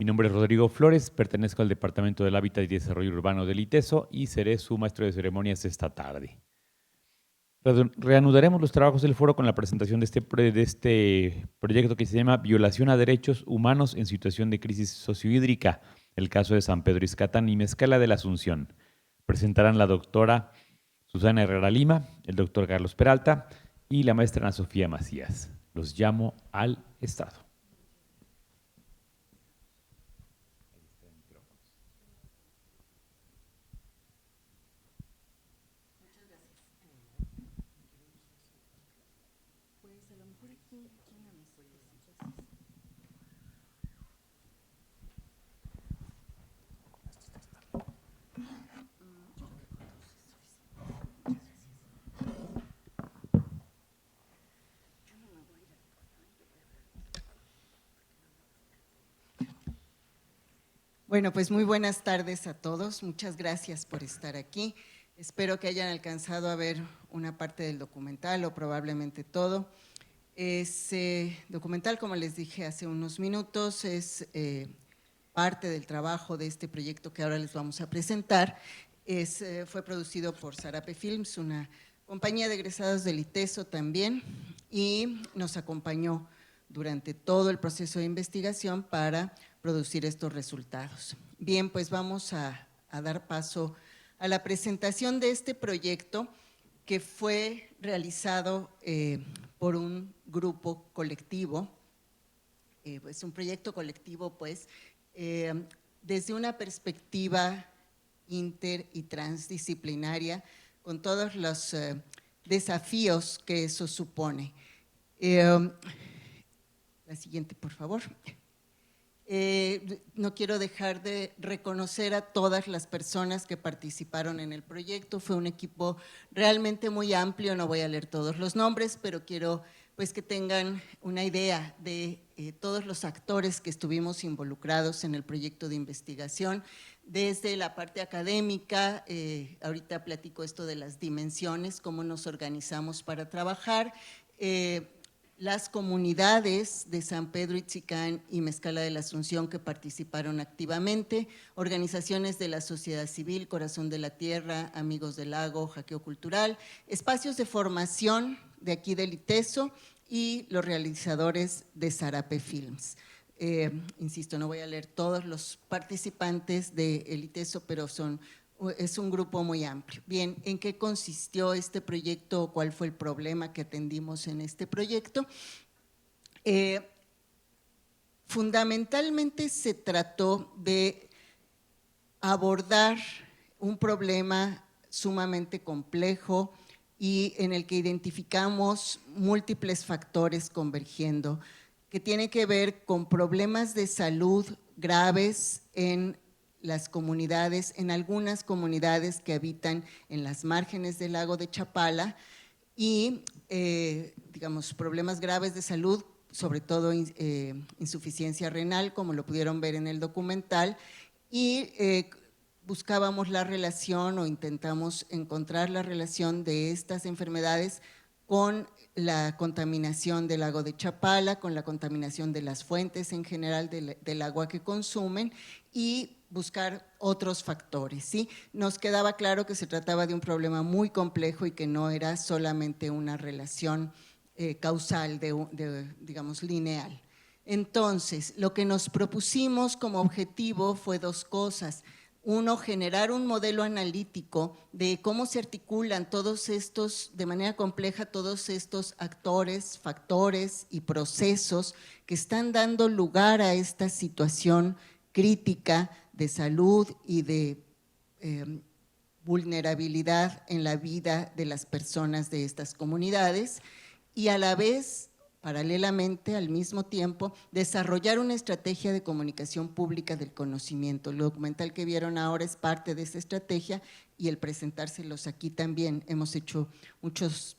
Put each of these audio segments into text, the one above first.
nombre es Rodrigo Flores, pertenezco al Departamento del Hábitat y Desarrollo Urbano del ITESO y seré su maestro de ceremonias esta tarde. Reanudaremos los trabajos del foro con la presentación de este proyecto que se llama Violación a Derechos Humanos en Situación de Crisis Sociohídrica, el caso de San Pedro Izcatán y Mezcala de la Asunción. Presentarán la doctora Susana Herrera Lima, el doctor Carlos Peralta y la maestra Ana Sofía Macías. Los llamo al estrado. Bueno, pues muy buenas tardes a todos. Muchas gracias por estar aquí. Espero que hayan alcanzado a ver una parte del documental o probablemente todo. Ese documental, como les dije hace unos minutos, es parte del trabajo de este proyecto que ahora les vamos a presentar. Fue producido por Sarape Films, una compañía de egresados del ITESO también, y nos acompañó durante todo el proceso de investigación para producir estos resultados. Bien, pues vamos a dar paso a la presentación de este proyecto que fue realizado por un grupo colectivo, es un proyecto colectivo pues desde una perspectiva inter y transdisciplinaria con todos los desafíos que eso supone. La siguiente, por favor. No quiero dejar de reconocer a todas las personas que participaron en el proyecto. Fue un equipo realmente muy amplio, no voy a leer todos los nombres, pero quiero pues que tengan una idea de todos los actores que estuvimos involucrados en el proyecto de investigación, desde la parte académica, ahorita platico esto de las dimensiones, cómo nos organizamos para trabajar, las comunidades de San Pedro Itzicán y Mezcala de la Asunción que participaron activamente, organizaciones de la sociedad civil, Corazón de la Tierra, Amigos del Lago, Hackeo Cultural, espacios de formación de aquí del ITESO y los realizadores de Sarape Films. Insisto, no voy a leer todos los participantes del ITESO, pero es un grupo muy amplio. Bien, ¿en qué consistió este proyecto? ¿Cuál fue el problema que atendimos en este proyecto? Fundamentalmente se trató de abordar un problema sumamente complejo y en el que identificamos múltiples factores convergiendo, que tiene que ver con problemas de salud graves en las comunidades, en algunas comunidades que habitan en las márgenes del lago de Chapala y, digamos, problemas graves de salud, sobre todo insuficiencia renal, como lo pudieron ver en el documental, y buscábamos la relación o intentamos encontrar la relación de estas enfermedades con la contaminación del lago de Chapala, con la contaminación de las fuentes en general del agua que consumen y buscar otros factores, ¿sí? Nos quedaba claro que se trataba de un problema muy complejo y que no era solamente una relación causal, digamos, lineal. Entonces, lo que nos propusimos como objetivo fue dos cosas. Uno, generar un modelo analítico de cómo se articulan todos estos, de manera compleja, todos estos actores, factores y procesos que están dando lugar a esta situación crítica de salud y de vulnerabilidad en la vida de las personas de estas comunidades y a la vez, paralelamente, al mismo tiempo, desarrollar una estrategia de comunicación pública del conocimiento. El documental que vieron ahora es parte de esa estrategia y el presentárselos aquí también. Hemos hecho muchos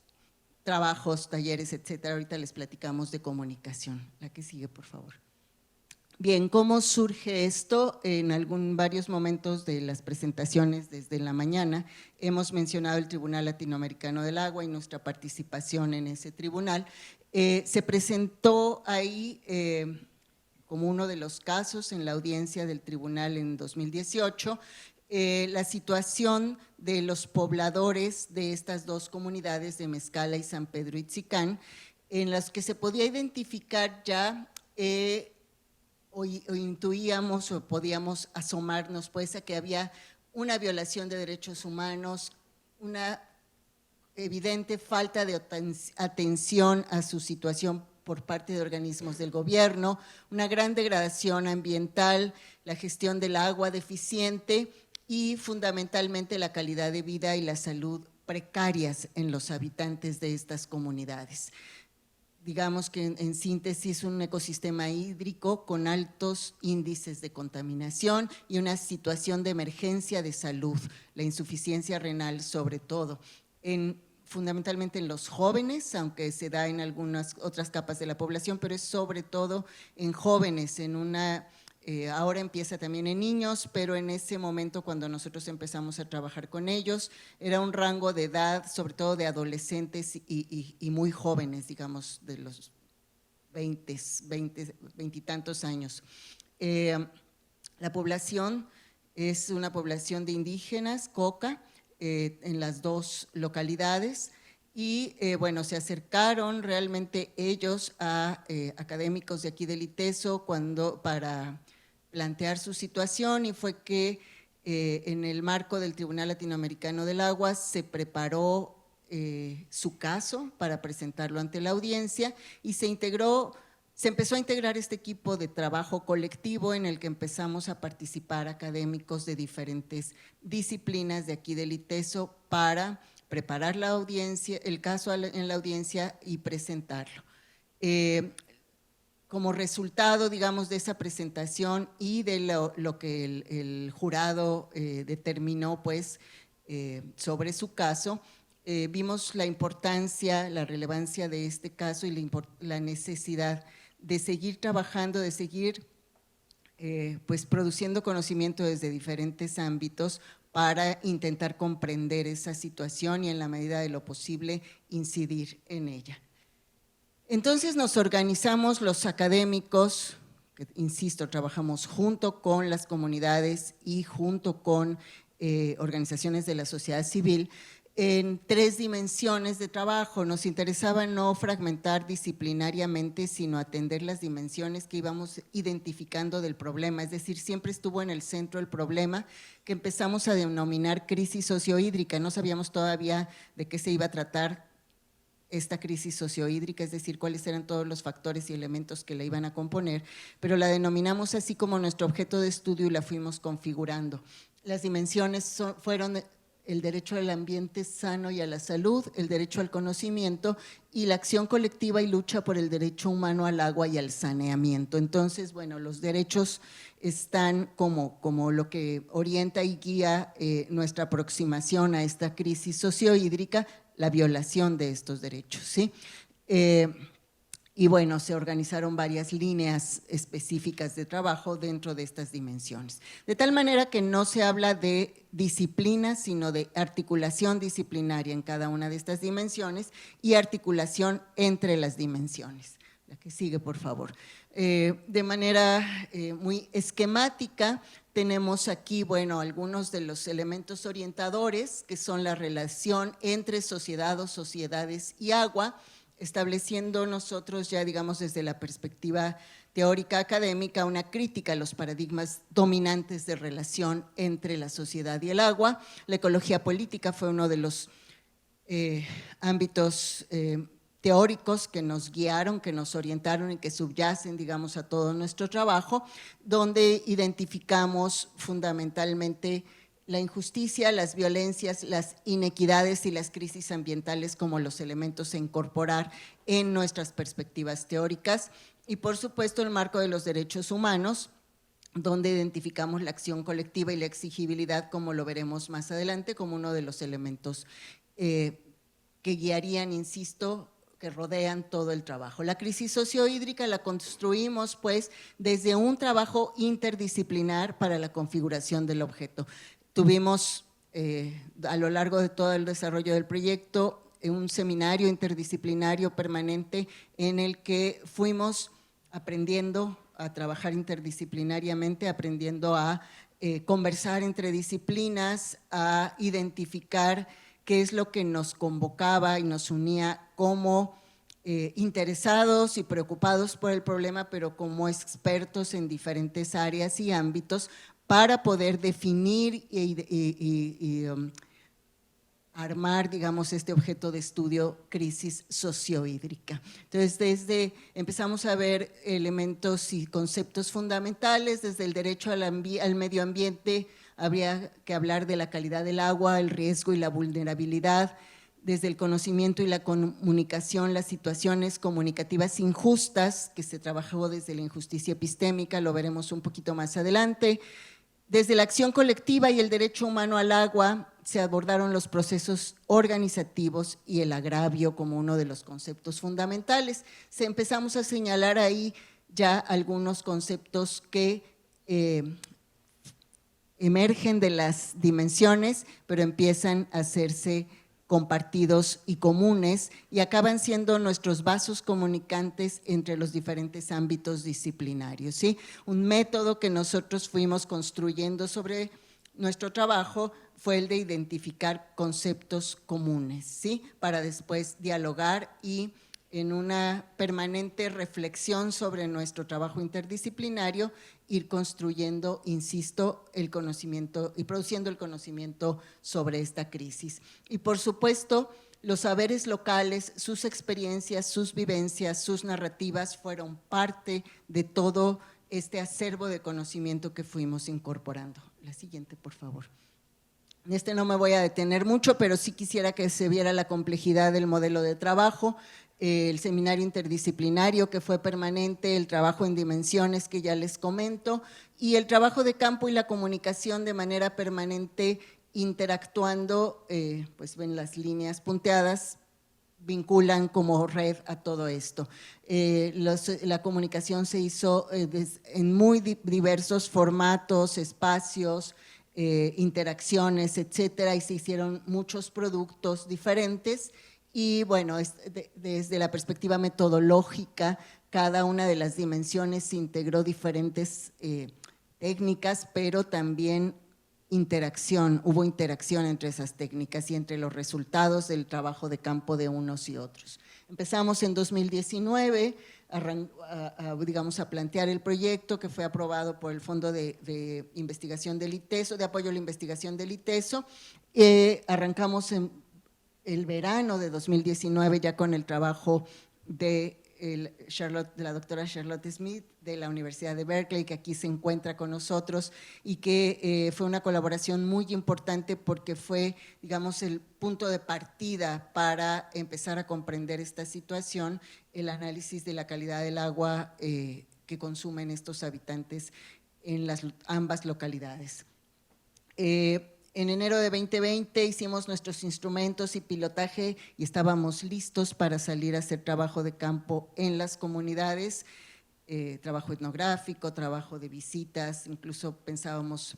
trabajos, talleres, etcétera. Ahorita les platicamos de comunicación. La que sigue, por favor. Bien, ¿cómo surge esto? En varios momentos de las presentaciones desde la mañana hemos mencionado el Tribunal Latinoamericano del Agua y nuestra participación en ese tribunal. Se presentó ahí como uno de los casos en la audiencia del tribunal en 2018, la situación de los pobladores de estas dos comunidades de Mezcala y San Pedro Itzicán, en las que se podía identificar ya o intuíamos o podíamos asomarnos pues a que había una violación de derechos humanos, una evidente falta de atención a su situación por parte de organismos del gobierno, una gran degradación ambiental, la gestión del agua deficiente y fundamentalmente la calidad de vida y la salud precarias en los habitantes de estas comunidades. Digamos que en síntesis un ecosistema hídrico con altos índices de contaminación y una situación de emergencia de salud, la insuficiencia renal sobre todo, fundamentalmente en los jóvenes, aunque se da en algunas otras capas de la población, pero es sobre todo en jóvenes, ahora empieza también en niños, pero en ese momento cuando nosotros empezamos a trabajar con ellos, era un rango de edad, sobre todo de adolescentes y muy jóvenes, digamos, de los 20 y tantos años. La población es una población de indígenas, Coca, en las dos localidades y bueno, se acercaron realmente ellos a académicos de aquí del ITESO para plantear su situación y fue que en el marco del Tribunal Latinoamericano del Agua se preparó su caso para presentarlo ante la audiencia y se empezó a integrar este equipo de trabajo colectivo en el que empezamos a participar académicos de diferentes disciplinas de aquí del ITESO para preparar la audiencia, el caso en la audiencia y presentarlo. Como resultado, digamos, de esa presentación y de lo que el jurado determinó, pues, sobre su caso, vimos la importancia, la relevancia de este caso y la necesidad de seguir trabajando, de seguir pues produciendo conocimiento desde diferentes ámbitos para intentar comprender esa situación y en la medida de lo posible incidir en ella. Entonces nos organizamos los académicos, que insisto, trabajamos junto con las comunidades y junto con organizaciones de la sociedad civil, en 3 dimensiones de trabajo. Nos interesaba no fragmentar disciplinariamente, sino atender las dimensiones que íbamos identificando del problema, es decir, siempre estuvo en el centro el problema que empezamos a denominar crisis sociohídrica. No sabíamos todavía de qué se iba a tratar esta crisis sociohídrica, es decir, cuáles eran todos los factores y elementos que la iban a componer, pero la denominamos así como nuestro objeto de estudio y la fuimos configurando. Las dimensiones fueron el derecho al ambiente sano y a la salud, el derecho al conocimiento y la acción colectiva y lucha por el derecho humano al agua y al saneamiento. Entonces, bueno, los derechos están como lo que orienta y guía nuestra aproximación a esta crisis sociohídrica, la violación de estos derechos, ¿sí? Y bueno, se organizaron varias líneas específicas de trabajo dentro de estas dimensiones. De tal manera que no se habla de disciplina, sino de articulación disciplinaria en cada una de estas dimensiones y articulación entre las dimensiones. La que sigue, por favor. De manera muy esquemática, tenemos aquí, bueno, algunos de los elementos orientadores, que son la relación entre sociedad o sociedades y agua, estableciendo nosotros ya, digamos, desde la perspectiva teórica académica, una crítica a los paradigmas dominantes de relación entre la sociedad y el agua. La ecología política fue uno de los ámbitos teóricos que nos guiaron, que nos orientaron y que subyacen, digamos, a todo nuestro trabajo, donde identificamos fundamentalmente la injusticia, las violencias, las inequidades y las crisis ambientales como los elementos a incorporar en nuestras perspectivas teóricas y por supuesto el marco de los derechos humanos, donde identificamos la acción colectiva y la exigibilidad, como lo veremos más adelante, como uno de los elementos que guiarían, insisto, que rodean todo el trabajo. La crisis sociohídrica la construimos pues desde un trabajo interdisciplinar para la configuración del objeto. Tuvimos a lo largo de todo el desarrollo del proyecto un seminario interdisciplinario permanente en el que fuimos aprendiendo a trabajar interdisciplinariamente, aprendiendo a conversar entre disciplinas, a identificar qué es lo que nos convocaba y nos unía como interesados y preocupados por el problema, pero como expertos en diferentes áreas y ámbitos para poder definir y armar, digamos, este objeto de estudio, crisis sociohídrica. Entonces, empezamos a ver elementos y conceptos fundamentales, desde el derecho al medio ambiente, habría que hablar de la calidad del agua, el riesgo y la vulnerabilidad, desde el conocimiento y la comunicación, las situaciones comunicativas injustas, que se trabajó desde la injusticia epistémica, lo veremos un poquito más adelante. Desde la acción colectiva y el derecho humano al agua se abordaron los procesos organizativos y el agravio como uno de los conceptos fundamentales. Empezamos a señalar ahí ya algunos conceptos que emergen de las dimensiones, pero empiezan a hacerse compartidos y comunes y acaban siendo nuestros vasos comunicantes entre los diferentes ámbitos disciplinarios, ¿sí? Un método que nosotros fuimos construyendo sobre nuestro trabajo fue el de identificar conceptos comunes, ¿sí? Para después dialogar y en una permanente reflexión sobre nuestro trabajo interdisciplinario, ir construyendo, insisto, el conocimiento y produciendo el conocimiento sobre esta crisis. Y por supuesto, los saberes locales, sus experiencias, sus vivencias, sus narrativas fueron parte de todo este acervo de conocimiento que fuimos incorporando. La siguiente, por favor. En este no me voy a detener mucho, pero sí quisiera que se viera la complejidad del modelo de trabajo, el seminario interdisciplinario que fue permanente, el trabajo en dimensiones que ya les comento, y el trabajo de campo y la comunicación de manera permanente interactuando, pues ven las líneas punteadas, vinculan como red a todo esto. La comunicación se hizo en muy diversos formatos, espacios, interacciones, etcétera, y se hicieron muchos productos diferentes. Y bueno, desde la perspectiva metodológica, cada una de las dimensiones se integró diferentes técnicas, pero también hubo interacción entre esas técnicas y entre los resultados del trabajo de campo de unos y otros. Empezamos en 2019 digamos, a plantear el proyecto que fue aprobado por el Fondo de Investigación del ITESO, de apoyo a la investigación del ITESO. Arrancamos en el verano de 2019 ya con el trabajo de la doctora Charlotte Smith de la Universidad de Berkeley, que aquí se encuentra con nosotros y que fue una colaboración muy importante porque fue, digamos, el punto de partida para empezar a comprender esta situación, el análisis de la calidad del agua que consumen estos habitantes en ambas localidades. En enero de 2020 hicimos nuestros instrumentos y pilotaje y estábamos listos para salir a hacer trabajo de campo en las comunidades, trabajo etnográfico, trabajo de visitas, incluso pensábamos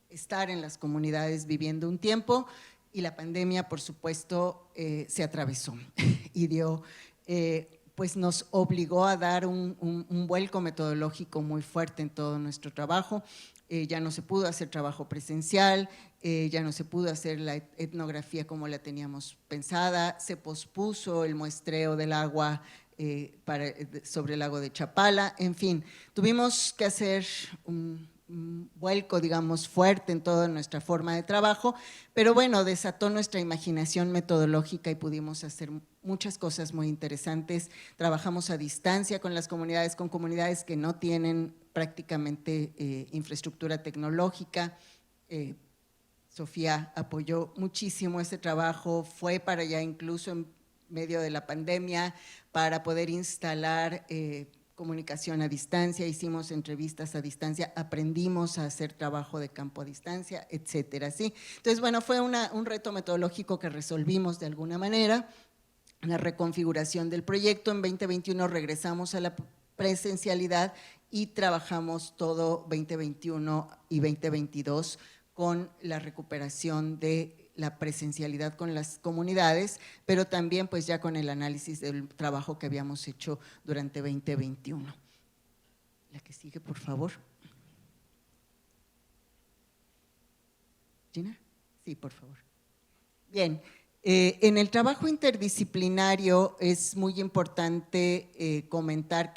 estar en las comunidades viviendo un tiempo y la pandemia, por supuesto, se atravesó y pues nos obligó a dar un vuelco metodológico muy fuerte en todo nuestro trabajo. Ya no se pudo hacer trabajo presencial, ya no se pudo hacer la etnografía como la teníamos pensada, se pospuso el muestreo del agua sobre el lago de Chapala, en fin, tuvimos que hacer un vuelco, digamos, fuerte en toda nuestra forma de trabajo, pero bueno, desató nuestra imaginación metodológica y pudimos hacer muchas cosas muy interesantes. Trabajamos a distancia con las comunidades, con comunidades que no tienen prácticamente infraestructura tecnológica. Sofía apoyó muchísimo ese trabajo, fue para allá incluso en medio de la pandemia para poder instalar comunicación a distancia, hicimos entrevistas a distancia, aprendimos a hacer trabajo de campo a distancia, etcétera, ¿sí? Entonces, bueno, fue un reto metodológico que resolvimos de alguna manera, la reconfiguración del proyecto. En 2021 regresamos a la presencialidad y trabajamos todo 2021 y 2022 con la recuperación de la presencialidad con las comunidades, pero también pues ya con el análisis del trabajo que habíamos hecho durante 2021. La que sigue, por favor. Gina, sí, por favor. Bien, en el trabajo interdisciplinario es muy importante comentar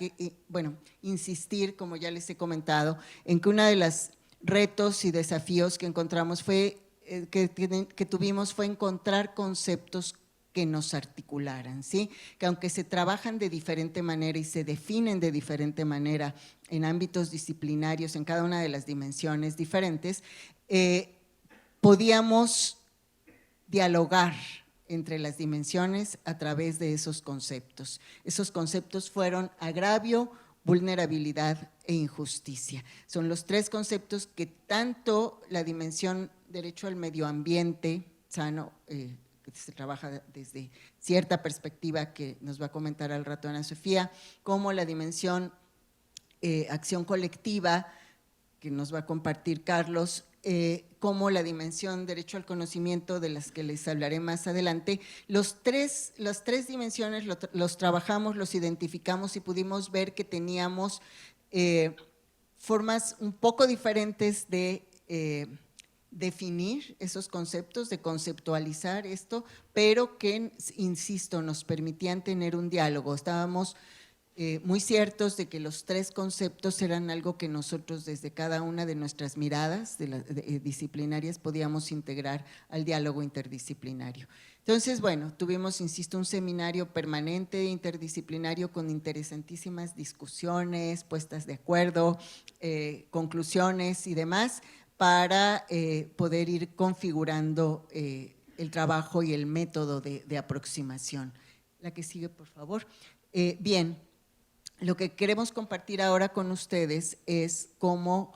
bueno, insistir, como ya les he comentado, en que uno de los retos y desafíos que encontramos que tuvimos fue encontrar conceptos que nos articularan, ¿sí? Que aunque se trabajan de diferente manera y se definen de diferente manera en ámbitos disciplinarios, en cada una de las dimensiones diferentes, podíamos dialogar entre las dimensiones a través de esos conceptos. Esos conceptos fueron agravio, vulnerabilidad e injusticia. Son los tres conceptos que tanto la dimensión derecho al medio ambiente sano, que se trabaja desde cierta perspectiva que nos va a comentar al rato Ana Sofía, como la dimensión acción colectiva, que nos va a compartir Carlos, como la dimensión derecho al conocimiento, de las que les hablaré más adelante. Las tres dimensiones los trabajamos, los identificamos y pudimos ver que teníamos formas un poco diferentes de definir esos conceptos, de conceptualizar esto, pero que, insisto, nos permitían tener un diálogo. Estábamos muy ciertos de que los tres conceptos eran algo que nosotros desde cada una de nuestras miradas disciplinarias podíamos integrar al diálogo interdisciplinario. Entonces, bueno, tuvimos, insisto, un seminario permanente interdisciplinario con interesantísimas discusiones, puestas de acuerdo, conclusiones y demás, para poder ir configurando el trabajo y el método de aproximación. La que sigue, por favor. Bien. Lo que queremos compartir ahora con ustedes es cómo,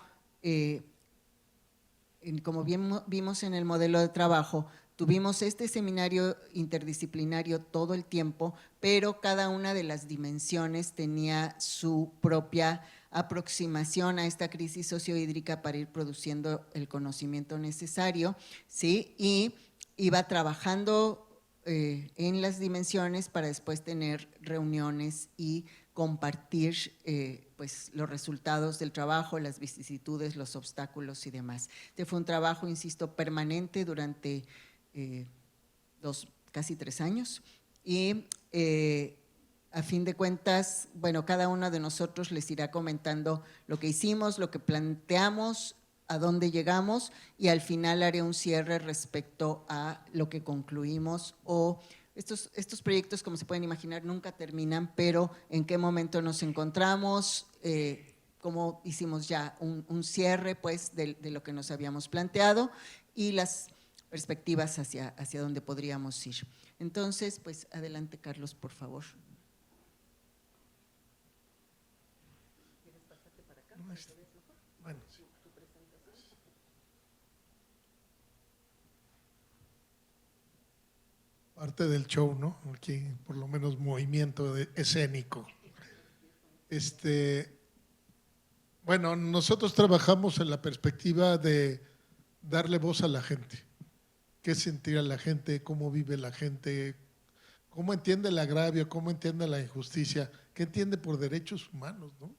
como bien vimos en el modelo de trabajo, tuvimos este seminario interdisciplinario todo el tiempo, pero cada una de las dimensiones tenía su propia aproximación a esta crisis sociohídrica para ir produciendo el conocimiento necesario, ¿sí? Y iba trabajando en las dimensiones para después tener reuniones y compartir pues, los resultados del trabajo, las vicisitudes, los obstáculos y demás. Este fue un trabajo, insisto, permanente durante casi 3 años y a fin de cuentas, bueno, cada uno de nosotros les irá comentando lo que hicimos, lo que planteamos, a dónde llegamos y al final haré un cierre respecto a lo que concluimos o estos proyectos, como se pueden imaginar, nunca terminan, pero en qué momento nos encontramos, cómo hicimos ya un cierre pues, de lo que nos habíamos planteado y las perspectivas hacia dónde podríamos ir. Entonces, pues adelante, Carlos, por favor. ¿Quieres pasarte para acá? Bueno, sí. Parte del show, ¿no? Aquí, por lo menos, movimiento escénico. Bueno, nosotros trabajamos en la perspectiva de darle voz a la gente. ¿Qué sentirá la gente? ¿Cómo vive la gente? ¿Cómo entiende el agravio? ¿Cómo entiende la injusticia? ¿Qué entiende por derechos humanos, no?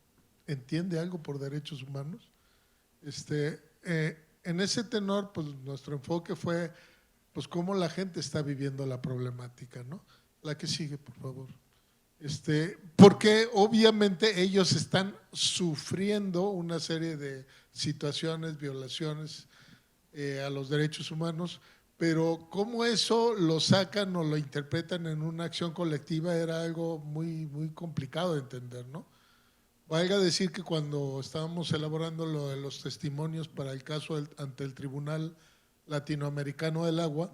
¿Entiende algo por derechos humanos? En ese tenor, pues nuestro enfoque fue pues cómo la gente está viviendo la problemática, ¿no? La que sigue, por favor. Porque obviamente ellos están sufriendo una serie de situaciones, violaciones a los derechos humanos, pero cómo eso lo sacan o lo interpretan en una acción colectiva era algo muy, muy complicado de entender, ¿no? Valga decir que cuando estábamos elaborando lo de los testimonios para el caso ante el Tribunal Latinoamericano del Agua,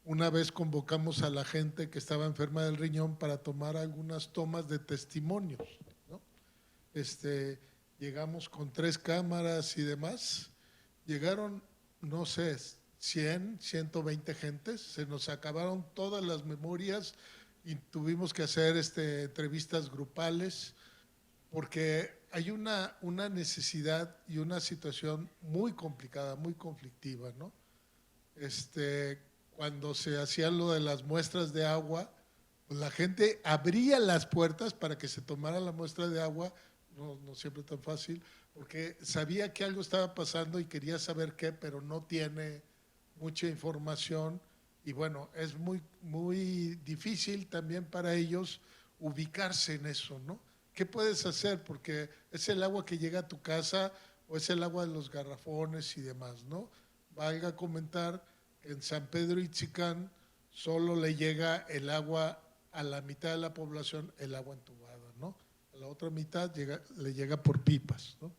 una vez convocamos a la gente que estaba enferma del riñón para tomar algunas tomas de testimonios, ¿no? Llegamos con 3 cámaras y demás, llegaron, no sé, 100, 120 gentes, se nos acabaron todas las memorias y tuvimos que hacer entrevistas grupales porque hay una necesidad y una situación muy complicada, muy conflictiva, ¿no? Cuando se hacía lo de las muestras de agua, pues la gente abría las puertas para que se tomara la muestra de agua, no siempre tan fácil, porque sabía que algo estaba pasando y quería saber qué, pero no tiene mucha información y bueno, es muy difícil también para ellos ubicarse en eso, ¿no? ¿Qué puedes hacer? Porque es el agua que llega a tu casa o es el agua de los garrafones y demás, ¿no? Valga comentar que en San Pedro Itzicán solo le llega el agua a la mitad de la población, el agua entubada, ¿no? A la otra mitad le llega por pipas, ¿no?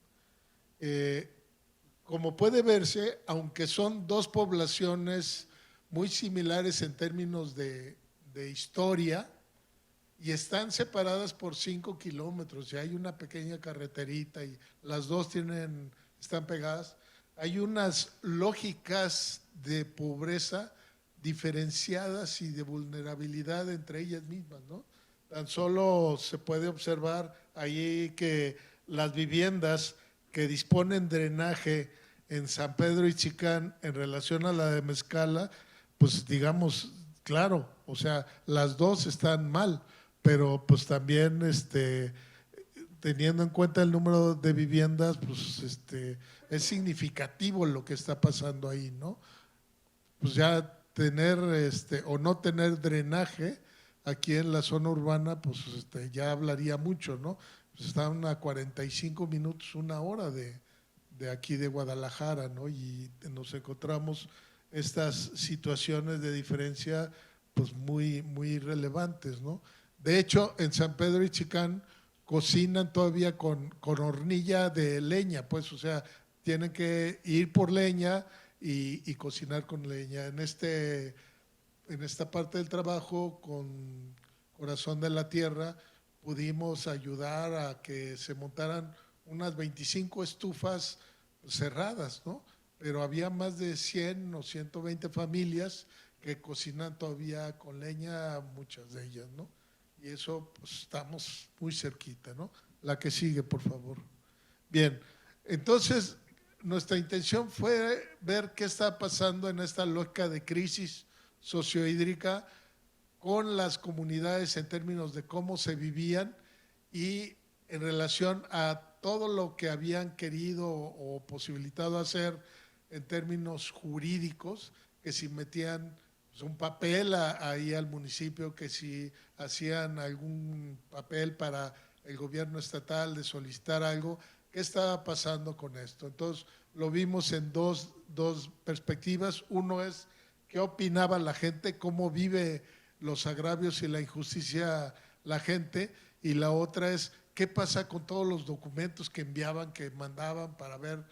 Como puede verse, aunque son dos poblaciones muy similares en términos de historia, y están separadas por 5 kilómetros, y hay una pequeña carreterita y las dos están pegadas, hay unas lógicas de pobreza diferenciadas y de vulnerabilidad entre ellas mismas, ¿no? Tan solo se puede observar ahí que las viviendas que disponen drenaje en San Pedro Itzicán en relación a la de Mezcala, pues digamos, claro, o sea, las dos están mal, pero pues también teniendo en cuenta el número de viviendas, pues es significativo lo que está pasando ahí, ¿no? Pues ya tener o no tener drenaje aquí en la zona urbana, pues ya hablaría mucho, ¿no? Pues están a 45 minutos, una hora de aquí de Guadalajara, ¿no? Y nos encontramos estas situaciones de diferencia pues muy relevantes, ¿no? De hecho, en San Pedro Itzicán cocinan todavía con hornilla de leña, pues, o sea, tienen que ir por leña y cocinar con leña. En esta parte del trabajo, con Corazón de la Tierra, pudimos ayudar a que se montaran unas 25 estufas cerradas, ¿no? Pero había más de 100 o 120 familias que cocinan todavía con leña, muchas de ellas, ¿no? Y eso, pues estamos muy cerquita, ¿no? La que sigue, por favor. Bien, entonces nuestra intención fue ver qué está pasando en esta lógica de crisis sociohídrica con las comunidades en términos de cómo se vivían y en relación a todo lo que habían querido o posibilitado hacer en términos jurídicos, que si metían pues, un papel ahí al municipio, que si hacían algún papel para el gobierno estatal de solicitar algo, ¿qué estaba pasando con esto? Entonces lo vimos en dos perspectivas. Uno es qué opinaba la gente, cómo vive los agravios y la injusticia la gente, y la otra es qué pasa con todos los documentos que enviaban, que mandaban para ver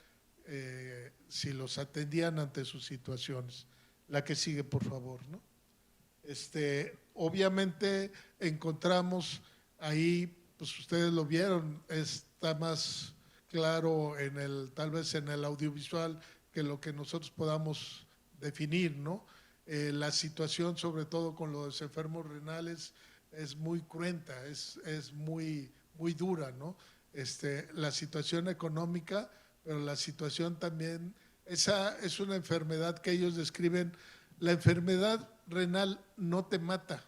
si los atendían ante sus situaciones. La que sigue, por favor, ¿no? Obviamente encontramos ahí, pues ustedes lo vieron, está más claro tal vez en el audiovisual que lo que nosotros podamos definir, ¿no? La situación, sobre todo con los enfermos renales, es muy cruenta, es muy dura, ¿no? La situación económica, pero la situación también, esa es una enfermedad que ellos describen. La enfermedad renal no te mata,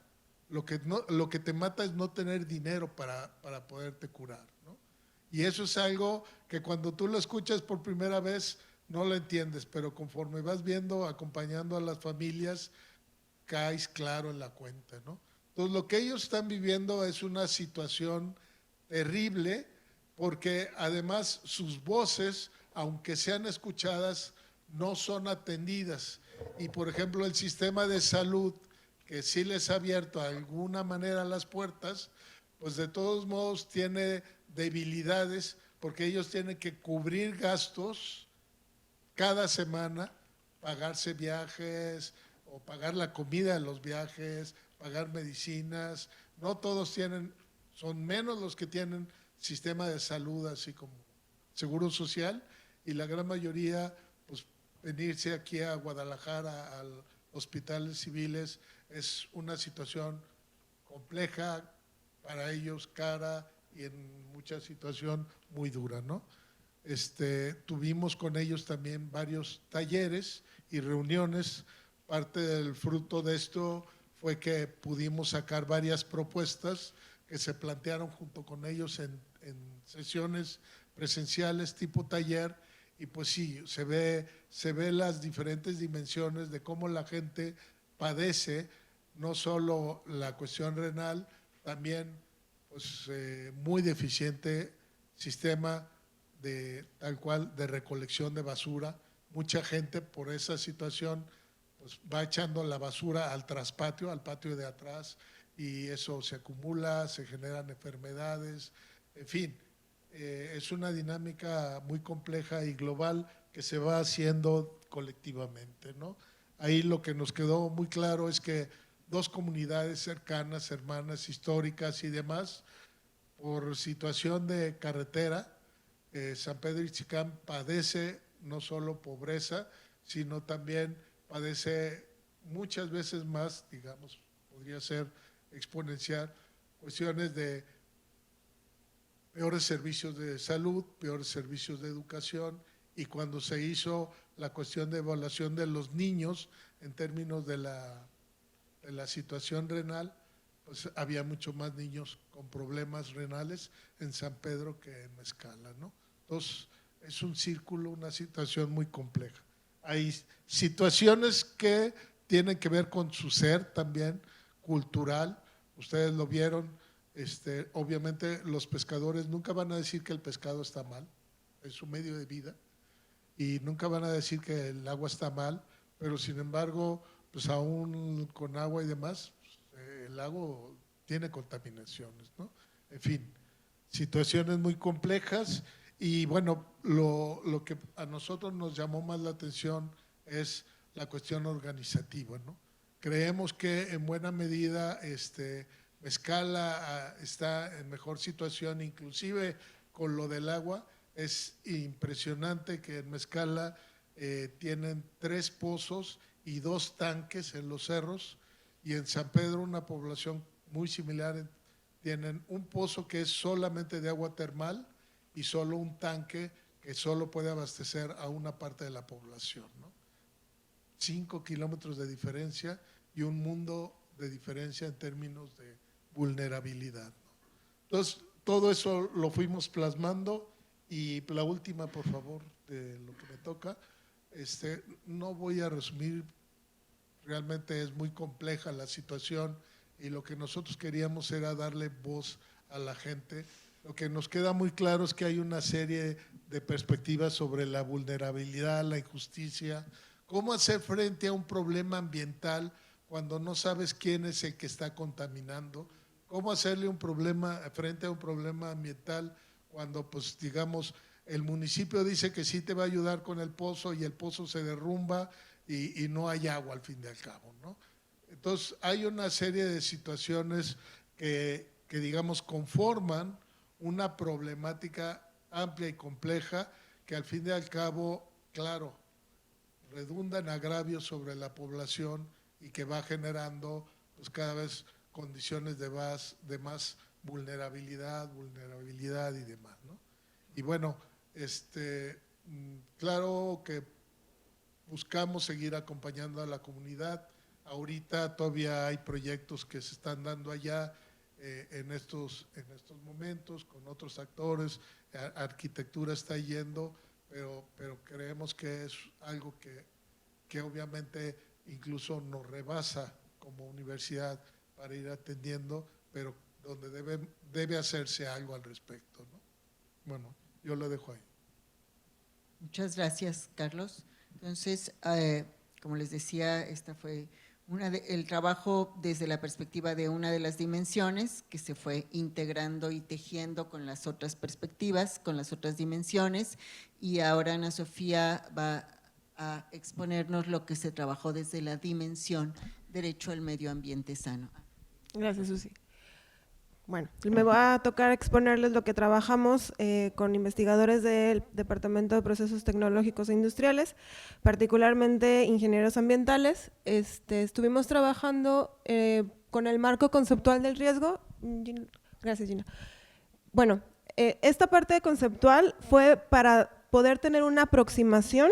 lo que te mata es no tener dinero para poderte curar, ¿no? Y eso es algo que cuando tú lo escuchas por primera vez no lo entiendes, pero conforme vas viendo, acompañando a las familias, caes claro en la cuenta, ¿no? Entonces lo que ellos están viviendo es una situación terrible, porque además sus voces, aunque sean escuchadas, no son atendidas. Y por ejemplo el sistema de salud, que sí les ha abierto de alguna manera las puertas, pues de todos modos tiene debilidades, porque ellos tienen que cubrir gastos cada semana, pagarse viajes o pagar la comida de los viajes, pagar medicinas. No todos tienen, son menos los que tienen sistema de salud así como seguro social, y la gran mayoría pues venirse aquí a Guadalajara al hospitales civiles es una situación compleja para ellos, cara, y en mucha situación muy dura, ¿no? Tuvimos con ellos también varios talleres y reuniones. Parte del fruto de esto fue que pudimos sacar varias propuestas que se plantearon junto con ellos en sesiones presenciales tipo taller, y pues sí, se ve las diferentes dimensiones de cómo la gente padece, no solo la cuestión renal, también pues muy deficiente sistema de tal cual de recolección de basura. Mucha gente por esa situación pues va echando la basura al traspatio, al patio de atrás, y eso se acumula, se generan enfermedades, en fin, es una dinámica muy compleja y global que se va haciendo colectivamente, ¿no? Ahí lo que nos quedó muy claro es que dos comunidades cercanas, hermanas, históricas y demás, por situación de carretera, San Pedro Itzicán padece no solo pobreza, sino también padece muchas veces más, digamos, podría ser exponencial, cuestiones de peores servicios de salud, peores servicios de educación, y cuando se hizo la cuestión de evaluación de los niños en términos de la situación renal, pues había mucho más niños con problemas renales en San Pedro que en Mezcala, ¿no? Entonces, es un círculo, una situación muy compleja. Hay situaciones que tienen que ver con su ser también, cultural, ustedes lo vieron, obviamente los pescadores nunca van a decir que el pescado está mal, es su medio de vida, y nunca van a decir que el agua está mal, pero sin embargo, pues aún con agua y demás, el lago tiene contaminaciones, ¿no? En fin, situaciones muy complejas, y bueno, lo que a nosotros nos llamó más la atención es la cuestión organizativa, ¿no? Creemos que en buena medida Mezcala está en mejor situación, inclusive con lo del agua. Es impresionante que en Mezcala tienen 3 pozos y 2 tanques en los cerros, y en San Pedro, una población muy similar, tienen un pozo que es solamente de agua termal y solo un tanque que solo puede abastecer a una parte de la población, ¿no? 5 kilómetros de diferencia y un mundo de diferencia en términos de vulnerabilidad, ¿no? Entonces, todo eso lo fuimos plasmando, y la última, por favor, de lo que me toca, no voy a resumir, realmente es muy compleja la situación, y lo que nosotros queríamos era darle voz a la gente. Lo que nos queda muy claro es que hay una serie de perspectivas sobre la vulnerabilidad, la injusticia, cómo hacer frente a un problema ambiental cuando no sabes quién es el que está contaminando, cómo hacerle frente a un problema ambiental cuando, pues, digamos, el municipio dice que sí te va a ayudar con el pozo y el pozo se derrumba y no hay agua al fin y al cabo, ¿no? Entonces, hay una serie de situaciones que digamos, conforman una problemática amplia y compleja que al fin y al cabo, claro, redunda en agravios sobre la población y que va generando pues cada vez condiciones de más vulnerabilidad y demás, ¿no? Y bueno, claro que buscamos seguir acompañando a la comunidad. Ahorita todavía hay proyectos que se están dando allá en estos momentos con otros actores. Arquitectura está yendo, pero creemos que es algo que obviamente incluso nos rebasa como universidad para ir atendiendo, pero donde debe hacerse algo al respecto, ¿no? Bueno, yo lo dejo ahí. Muchas gracias, Carlos. Entonces, como les decía, esta fue el trabajo desde la perspectiva de una de las dimensiones que se fue integrando y tejiendo con las otras perspectivas, con las otras dimensiones, y ahora Ana Sofía va a exponernos lo que se trabajó desde la dimensión derecho al medio ambiente sano. Gracias, Susi. Bueno, me va a tocar exponerles lo que trabajamos con investigadores del Departamento de Procesos Tecnológicos e Industriales, particularmente ingenieros ambientales. Estuvimos trabajando con el marco conceptual del riesgo. Gracias, Gina. Bueno, esta parte conceptual fue para poder tener una aproximación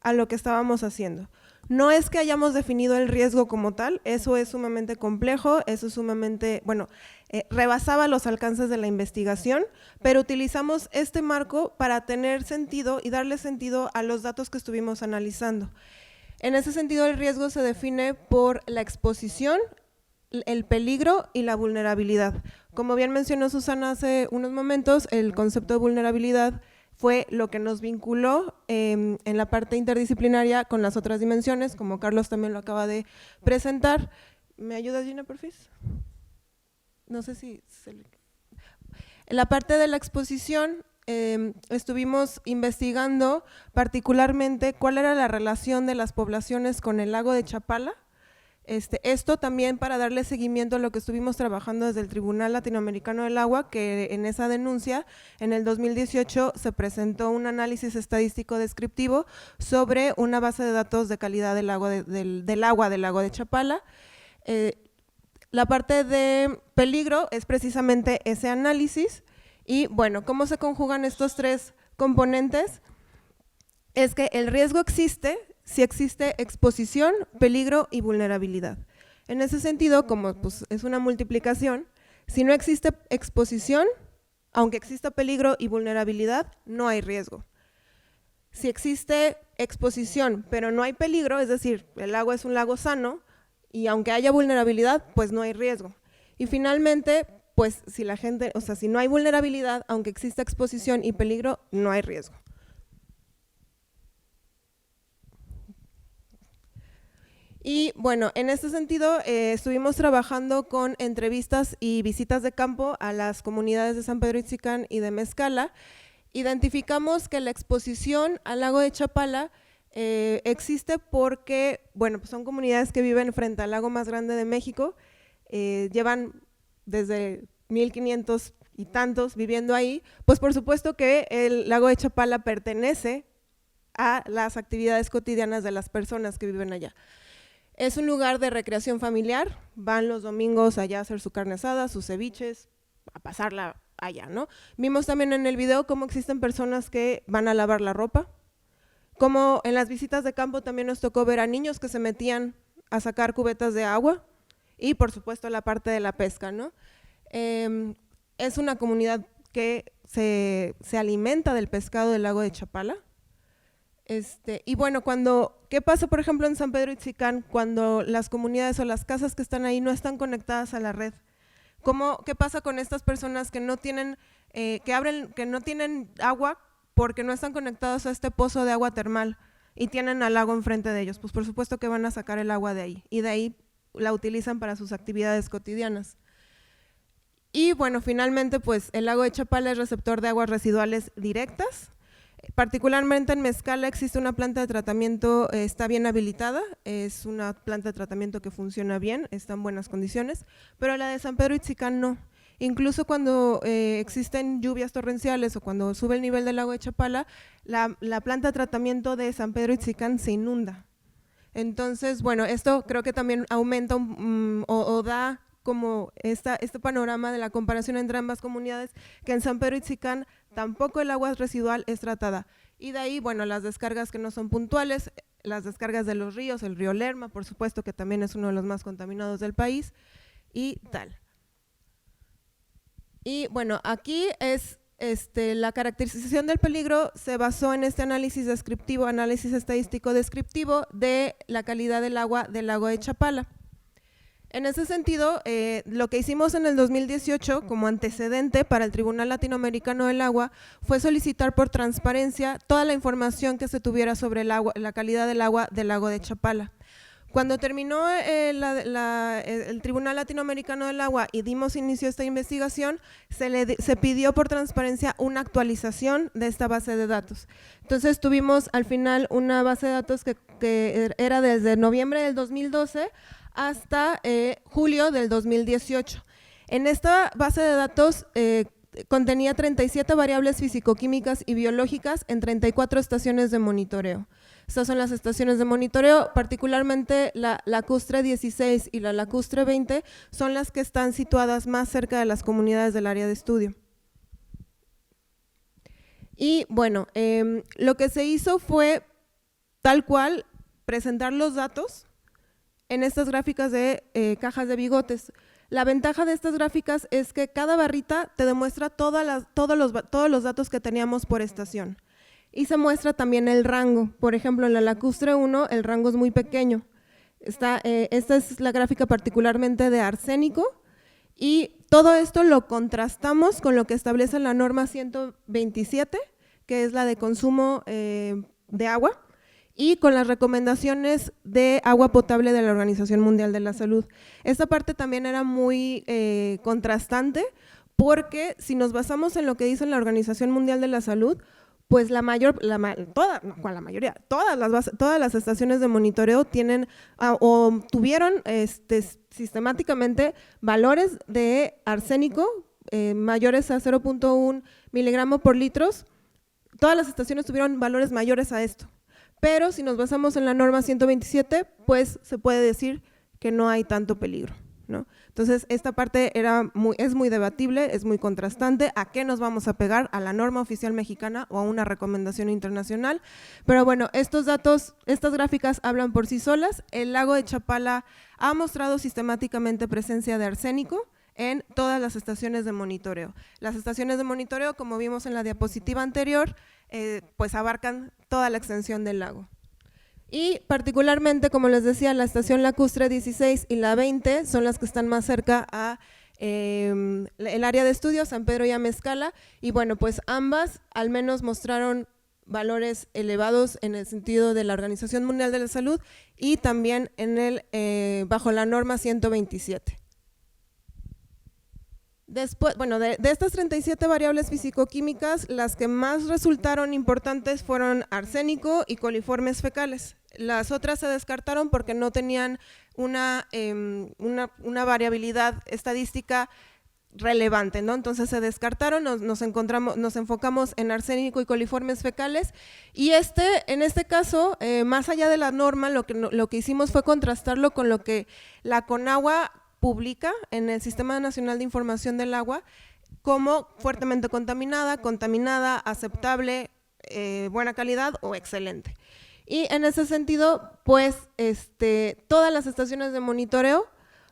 a lo que estábamos haciendo. No es que hayamos definido el riesgo como tal, eso es sumamente complejo, eso es sumamente, bueno, rebasaba los alcances de la investigación, pero utilizamos este marco para tener sentido y darle sentido a los datos que estuvimos analizando. En ese sentido, el riesgo se define por la exposición, el peligro y la vulnerabilidad. Como bien mencionó Susana hace unos momentos, el concepto de vulnerabilidad fue lo que nos vinculó en la parte interdisciplinaria con las otras dimensiones, como Carlos también lo acaba de presentar. ¿Me ayudas, Gina, porfis? No sé si… En la parte de la exposición estuvimos investigando particularmente cuál era la relación de las poblaciones con el lago de Chapala. Esto también para darle seguimiento a lo que estuvimos trabajando desde el Tribunal Latinoamericano del Agua, que en esa denuncia, en el 2018, se presentó un análisis estadístico descriptivo sobre una base de datos de calidad del agua del lago de Chapala. La parte de peligro es precisamente ese análisis y bueno, ¿cómo se conjugan estos tres componentes? Es que el riesgo existe si existe exposición, peligro y vulnerabilidad. En ese sentido, como pues, es una multiplicación, si no existe exposición, aunque exista peligro y vulnerabilidad, no hay riesgo. Si existe exposición, pero no hay peligro, es decir, el lago es un lago sano, y aunque haya vulnerabilidad, pues no hay riesgo. Y finalmente, pues si la gente, o sea, si no hay vulnerabilidad, aunque exista exposición y peligro, no hay riesgo. Y bueno, en este sentido estuvimos trabajando con entrevistas y visitas de campo a las comunidades de San Pedro Itzicán y de Mezcala. Identificamos que la exposición al lago de Chapala existe porque, bueno, pues son comunidades que viven frente al lago más grande de México, llevan desde 1500 y tantos viviendo ahí, pues por supuesto que el lago de Chapala pertenece a las actividades cotidianas de las personas que viven allá. Es un lugar de recreación familiar, van los domingos allá a hacer su carne asada, sus ceviches, a pasarla allá, ¿no? Vimos también en el video cómo existen personas que van a lavar la ropa, como en las visitas de campo también nos tocó ver a niños que se metían a sacar cubetas de agua y por supuesto la parte de la pesca, ¿no? Es una comunidad que se alimenta del pescado del lago de Chapala. Y bueno, ¿qué pasa por ejemplo en San Pedro Itzicán cuando las comunidades o las casas que están ahí no están conectadas a la red? ¿Qué pasa con estas personas que no tienen, que no tienen agua porque no están conectados a este pozo de agua termal y tienen al lago enfrente de ellos? Pues por supuesto que van a sacar el agua de ahí y de ahí la utilizan para sus actividades cotidianas. Y bueno, finalmente pues el lago de Chapala es receptor de aguas residuales directas. Particularmente en Mezcala existe una planta de tratamiento, está bien habilitada, es una planta de tratamiento que funciona bien, está en buenas condiciones, pero la de San Pedro Itzicán no. Incluso cuando existen lluvias torrenciales o cuando sube el nivel del lago de Chapala, la planta de tratamiento de San Pedro Itzicán se inunda. Entonces, bueno, esto creo que también aumenta o da como este panorama de la comparación entre ambas comunidades, que en San Pedro Itzicán tampoco el agua residual es tratada. Y de ahí, bueno, las descargas que no son puntuales, las descargas de los ríos, el río Lerma, por supuesto, que también es uno de los más contaminados del país, y tal. Y bueno, aquí es la caracterización del peligro se basó en este análisis descriptivo, análisis estadístico descriptivo de la calidad del agua del lago de Chapala. En ese sentido, lo que hicimos en el 2018 como antecedente para el Tribunal Latinoamericano del Agua fue solicitar por transparencia toda la información que se tuviera sobre la calidad del agua del lago de Chapala. Cuando terminó el Tribunal Latinoamericano del Agua y dimos inicio a esta investigación, se pidió por transparencia una actualización de esta base de datos. Entonces tuvimos al final una base de datos que era desde noviembre del 2012 hasta julio del 2018. En esta base de datos contenía 37 variables fisicoquímicas y biológicas en 34 estaciones de monitoreo. Estas son las estaciones de monitoreo, particularmente la lacustre 16 y la lacustre 20 son las que están situadas más cerca de las comunidades del área de estudio. Y bueno, lo que se hizo fue tal cual presentar los datos en estas gráficas de cajas de bigotes. La ventaja de estas gráficas es que cada barrita te demuestra todos los datos que teníamos por estación. Y se muestra también el rango. Por ejemplo, en la lacustre 1 el rango es muy pequeño. Esta es la gráfica particularmente de arsénico, y todo esto lo contrastamos con lo que establece la norma 127, que es la de consumo de agua, y con las recomendaciones de agua potable de la Organización Mundial de la Salud. Esta parte también era muy contrastante, porque si nos basamos en lo que dice la Organización Mundial de la Salud, pues todas las estaciones de monitoreo tienen o tuvieron sistemáticamente valores de arsénico mayores a 0.1 miligramo por litros. Todas las estaciones tuvieron valores mayores a esto. Pero si nos basamos en la norma 127, pues se puede decir que no hay tanto peligro, ¿no? Entonces, esta parte es muy debatible, es muy contrastante. ¿A qué nos vamos a pegar? ¿A la norma oficial mexicana o a una recomendación internacional? Pero bueno, estos datos, estas gráficas hablan por sí solas. El lago de Chapala ha mostrado sistemáticamente presencia de arsénico en todas las estaciones de monitoreo. Las estaciones de monitoreo, como vimos en la diapositiva anterior, pues abarcan toda la extensión del lago. Y particularmente, como les decía, la estación lacustre 16 y la 20 son las que están más cerca a el área de estudio, San Pedro y Amezcala, y bueno, pues ambas al menos mostraron valores elevados en el sentido de la Organización Mundial de la Salud y también bajo la norma 127. Después, bueno, de estas 37 variables fisicoquímicas, las que más resultaron importantes fueron arsénico y coliformes fecales. Las otras se descartaron porque no tenían una variabilidad estadística relevante, ¿no? Entonces se descartaron, nos enfocamos en arsénico y coliformes fecales, y en este caso, más allá de la norma, lo que hicimos fue contrastarlo con lo que la Conagua publica en el Sistema Nacional de Información del Agua como fuertemente contaminada, aceptable, buena calidad o excelente. Y en ese sentido, pues todas las estaciones de monitoreo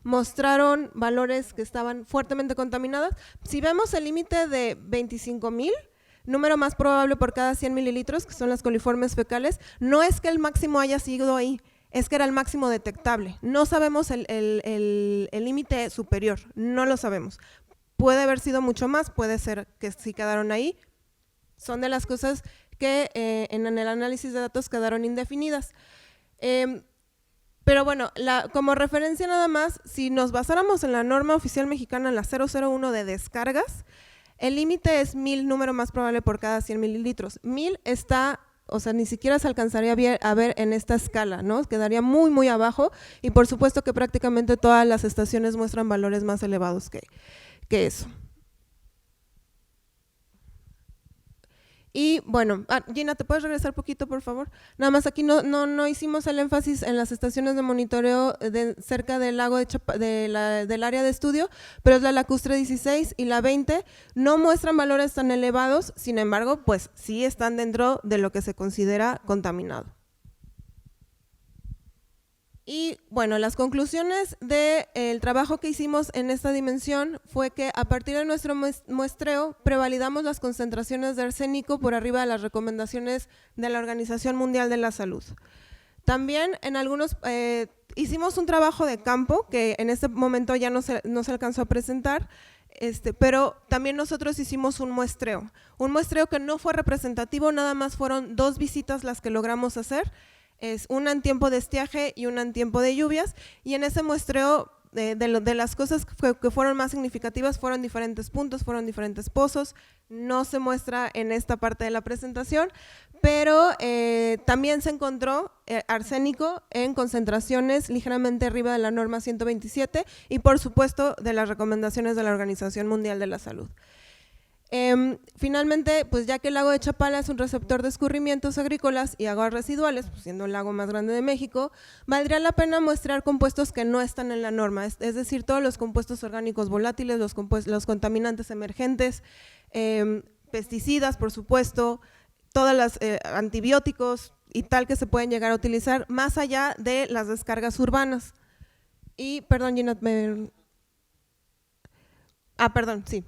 mostraron valores que estaban fuertemente contaminadas. Si vemos el límite de 25,000, número más probable por cada 100 mililitros, que son las coliformes fecales, no es que el máximo haya sido ahí, es que era el máximo detectable. No sabemos el límite superior, no lo sabemos. Puede haber sido mucho más, puede ser que sí quedaron ahí. Son de las cosas que en el análisis de datos quedaron indefinidas. Pero bueno, como referencia nada más, si nos basáramos en la norma oficial mexicana, la 001 de descargas, el límite es 1000, número más probable por cada 100 mililitros. 1000 está, o sea, ni siquiera se alcanzaría a ver en esta escala, ¿no? Quedaría muy, muy abajo, y por supuesto que prácticamente todas las estaciones muestran valores más elevados que eso. Y bueno, Gina, ¿te puedes regresar poquito, por favor? Nada más aquí no hicimos el énfasis en las estaciones de monitoreo cerca del lago del área de estudio, pero es la lacustre 16 y la 20, no muestran valores tan elevados, sin embargo, pues sí están dentro de lo que se considera contaminado. Y bueno, las conclusiones del trabajo que hicimos en esta dimensión fue que a partir de nuestro muestreo prevalidamos las concentraciones de arsénico por arriba de las recomendaciones de la Organización Mundial de la Salud. También hicimos un trabajo de campo que en este momento ya no se alcanzó a presentar, pero también nosotros hicimos un muestreo que no fue representativo, nada más fueron 2 visitas las que logramos hacer. Es una en tiempo de estiaje y una en tiempo de lluvias, y en ese muestreo de las cosas que fueron más significativas fueron diferentes puntos, fueron diferentes pozos. No se muestra en esta parte de la presentación, pero también se encontró arsénico en concentraciones ligeramente arriba de la norma 127 y por supuesto de las recomendaciones de la Organización Mundial de la Salud. Finalmente, pues ya que el lago de Chapala es un receptor de escurrimientos agrícolas y aguas residuales, pues siendo el lago más grande de México, valdría la pena muestrar compuestos que no están en la norma, es decir, todos los compuestos orgánicos volátiles, los contaminantes emergentes, pesticidas, por supuesto, todos los antibióticos, y tal que se pueden llegar a utilizar más allá de las descargas urbanas. Y, perdón, Gina, perdón, sí.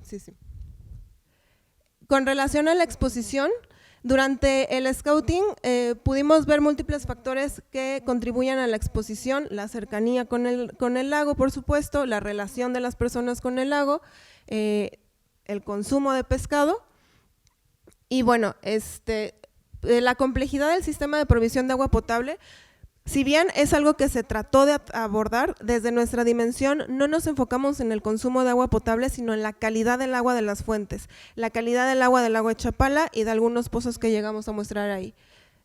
Con relación a la exposición, durante el scouting pudimos ver múltiples factores que contribuyen a la exposición, la cercanía con el lago, por supuesto, la relación de las personas con el lago, el consumo de pescado y bueno, la complejidad del sistema de provisión de agua potable. Si bien es algo que se trató de abordar, desde nuestra dimensión no nos enfocamos en el consumo de agua potable, sino en la calidad del agua de las fuentes, la calidad del agua del lago de Chapala y de algunos pozos que llegamos a mostrar ahí.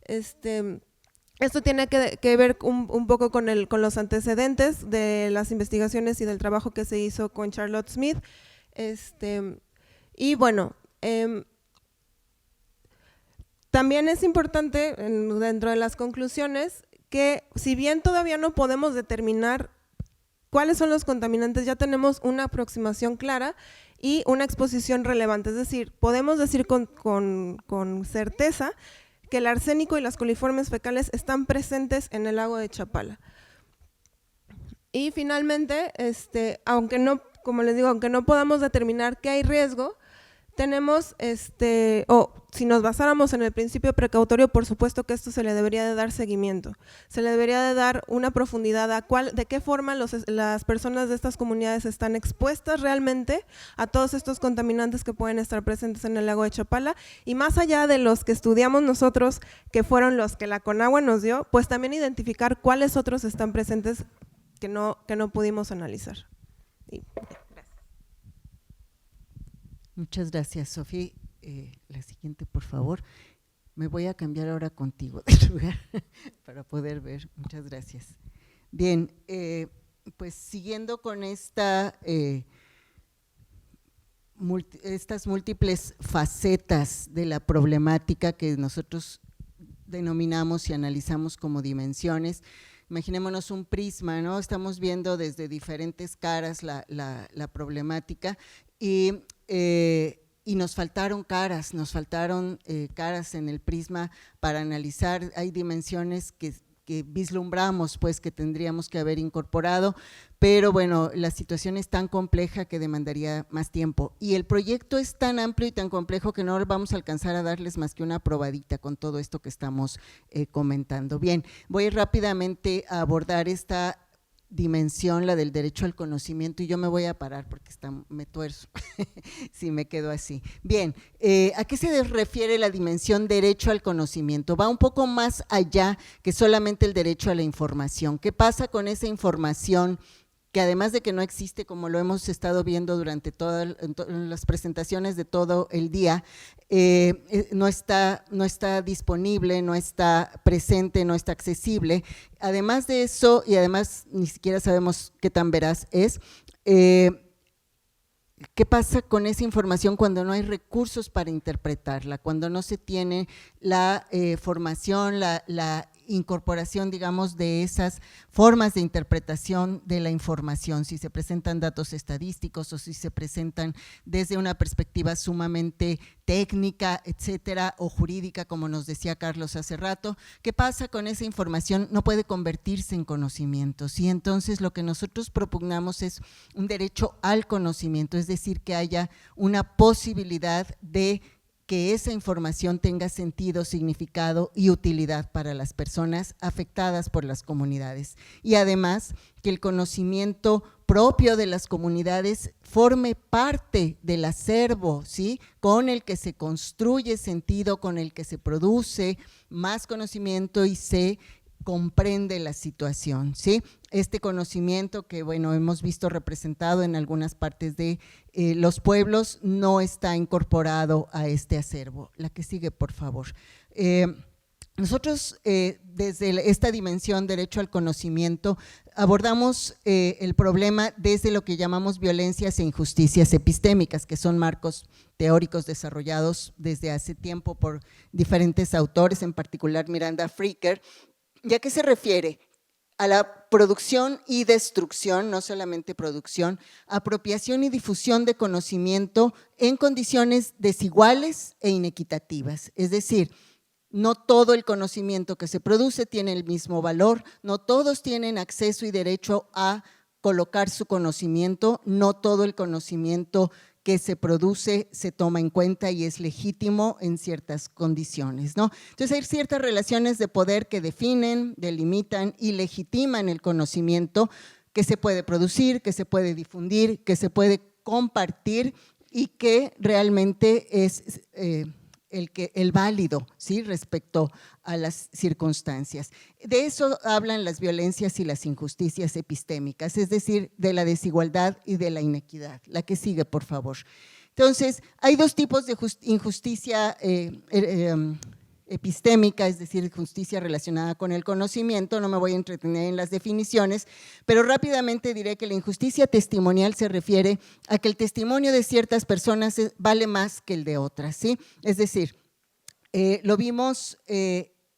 Esto tiene que ver un poco con los antecedentes de las investigaciones y del trabajo que se hizo con Charlotte Smith. Y bueno, también es importante dentro de las conclusiones que si bien todavía no podemos determinar cuáles son los contaminantes, ya tenemos una aproximación clara y una exposición relevante. Es decir, podemos decir con certeza que el arsénico y las coliformes fecales están presentes en el lago de Chapala. Y finalmente, aunque no, como les digo, aunque no podamos determinar que hay riesgo, tenemos, si nos basáramos en el principio precautorio, por supuesto que esto se le debería de dar seguimiento, se le debería de dar una profundidad a de qué forma las personas de estas comunidades están expuestas realmente a todos estos contaminantes que pueden estar presentes en el lago de Chapala, y más allá de los que estudiamos nosotros, que fueron los que la Conagua nos dio, pues también identificar cuáles otros están presentes que no pudimos analizar. Y, muchas gracias, Sofía. La siguiente, por favor. Me voy a cambiar ahora contigo de lugar para poder ver. Muchas gracias. Bien, pues siguiendo con estas múltiples facetas de la problemática que nosotros denominamos y analizamos como dimensiones, imaginémonos un prisma, ¿no? Estamos viendo desde diferentes caras la problemática y nos faltaron caras, caras en el prisma para analizar. Hay dimensiones que vislumbramos, pues, que tendríamos que haber incorporado, pero bueno, la situación es tan compleja que demandaría más tiempo. Y el proyecto es tan amplio y tan complejo que no vamos a alcanzar a darles más que una probadita con todo esto que estamos comentando. Bien, voy rápidamente a abordar esta dimensión, la del derecho al conocimiento, y yo me voy a parar porque me tuerzo si me quedo así. Bien, ¿a qué se refiere la dimensión derecho al conocimiento? Va un poco más allá que solamente el derecho a la información. ¿Qué pasa con esa información que además de que no existe, como lo hemos estado viendo durante todas las presentaciones de todo el día, no está disponible, no está presente, no está accesible? Además de eso, y además ni siquiera sabemos qué tan veraz es, ¿qué pasa con esa información cuando no hay recursos para interpretarla, cuando no se tiene la formación, la incorporación, digamos, de esas formas de interpretación de la información? Si se presentan datos estadísticos o si se presentan desde una perspectiva sumamente técnica, etcétera, o jurídica, como nos decía Carlos hace rato, ¿qué pasa con esa información? No puede convertirse en conocimientos, y entonces lo que nosotros propugnamos es un derecho al conocimiento, es decir, que haya una posibilidad de que esa información tenga sentido, significado y utilidad para las personas afectadas por las comunidades, y además que el conocimiento propio de las comunidades forme parte del acervo, ¿sí?, con el que se construye sentido, con el que se produce más conocimiento y se comprende la situación, ¿sí? Este conocimiento que, bueno, hemos visto representado en algunas partes de los pueblos no está incorporado a este acervo. La que sigue, por favor. Nosotros, desde esta dimensión derecho al conocimiento, abordamos el problema desde lo que llamamos violencias e injusticias epistémicas, que son marcos teóricos desarrollados desde hace tiempo por diferentes autores, en particular Miranda Fricker. ¿Y a qué se refiere? A la producción y destrucción, no solamente producción, apropiación y difusión de conocimiento en condiciones desiguales e inequitativas. Es decir, No todo el conocimiento que se produce tiene el mismo valor, no todos tienen acceso y derecho a colocar su conocimiento, no todo el conocimiento que se produce se toma en cuenta y es legítimo en ciertas condiciones, ¿no? Entonces hay ciertas relaciones de poder que definen, delimitan y legitiman el conocimiento que se puede producir, que se puede difundir, que se puede compartir y que realmente es el válido, ¿sí?, respecto a las circunstancias. De eso hablan las violencias y las injusticias epistémicas, es decir, de la desigualdad y de la inequidad. La que sigue, por favor. Entonces, hay dos tipos de injusticia epistémica, es decir, justicia relacionada con el conocimiento. No me voy a entretener en las definiciones, pero rápidamente diré que la injusticia testimonial se refiere a que el testimonio de ciertas personas vale más que el de otras, ¿sí? Es decir, lo vimos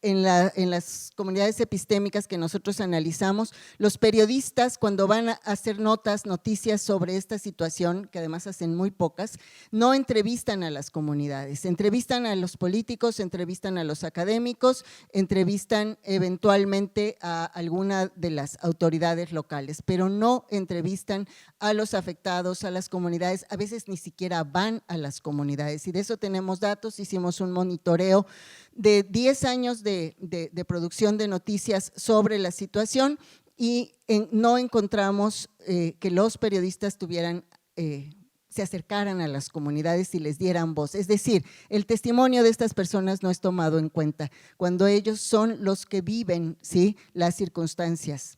en las comunidades epistémicas que nosotros analizamos, los periodistas cuando van a hacer noticias sobre esta situación, que además hacen muy pocas, no entrevistan a las comunidades, entrevistan a los políticos, entrevistan a los académicos, entrevistan eventualmente a alguna de las autoridades locales, pero no entrevistan a los afectados, a las comunidades, a veces ni siquiera van a las comunidades y de eso tenemos datos. Hicimos un monitoreo de 10 años de producción de noticias sobre la situación y no encontramos que los periodistas se acercaran a las comunidades y les dieran voz. Es decir, el testimonio de estas personas no es tomado en cuenta cuando ellos son los que viven, ¿sí?, las circunstancias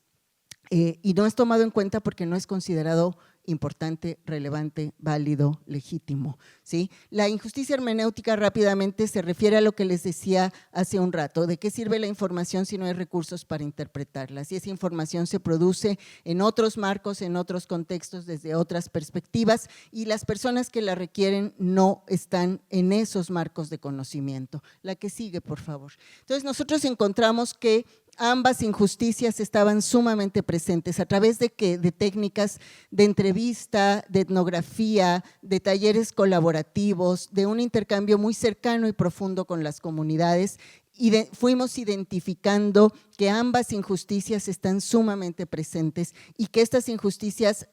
y no es tomado en cuenta porque no es considerado importante, relevante, válido, legítimo, ¿sí? La injusticia hermenéutica rápidamente se refiere a lo que les decía hace un rato, ¿de qué sirve la información si no hay recursos para interpretarla? Si esa información se produce en otros marcos, en otros contextos, desde otras perspectivas y las personas que la requieren no están en esos marcos de conocimiento. La que sigue, por favor. Entonces nosotros encontramos que ambas injusticias estaban sumamente presentes a través de técnicas de entrevista, de etnografía, de talleres colaborativos, de un intercambio muy cercano y profundo con las comunidades y fuimos identificando que ambas injusticias están sumamente presentes y que estas injusticias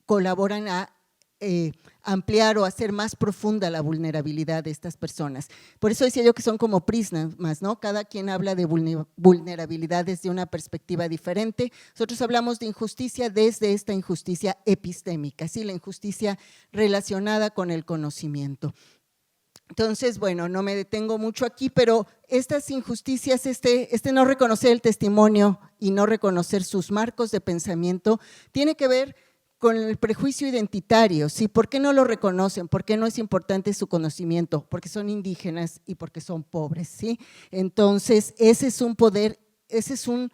colaboran a ampliar o hacer más profunda la vulnerabilidad de estas personas. Por eso decía yo que son como prismas, ¿no? Cada quien habla de vulnerabilidad desde una perspectiva diferente. Nosotros hablamos de injusticia desde esta injusticia epistémica, ¿sí?, la injusticia relacionada con el conocimiento. Entonces, bueno, no me detengo mucho aquí, pero estas injusticias, no reconocer el testimonio y no reconocer sus marcos de pensamiento, tiene que ver con el prejuicio identitario, ¿sí? ¿Por qué no lo reconocen? ¿Por qué no es importante su conocimiento? Porque son indígenas y porque son pobres, ¿sí? Entonces, ese es un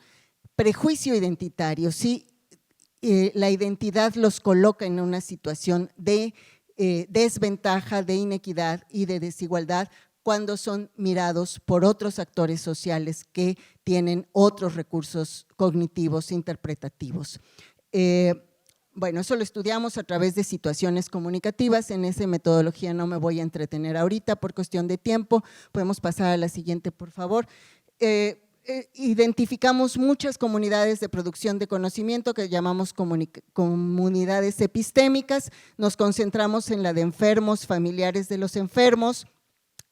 prejuicio identitario, ¿sí? La identidad los coloca en una situación de desventaja, de inequidad y de desigualdad cuando son mirados por otros actores sociales que tienen otros recursos cognitivos, interpretativos. Bueno, eso lo estudiamos a través de situaciones comunicativas, en esa metodología no me voy a entretener ahorita por cuestión de tiempo, podemos pasar a la siguiente, por favor. Identificamos muchas comunidades de producción de conocimiento que llamamos comunidades epistémicas, nos concentramos en la de enfermos, familiares de los enfermos,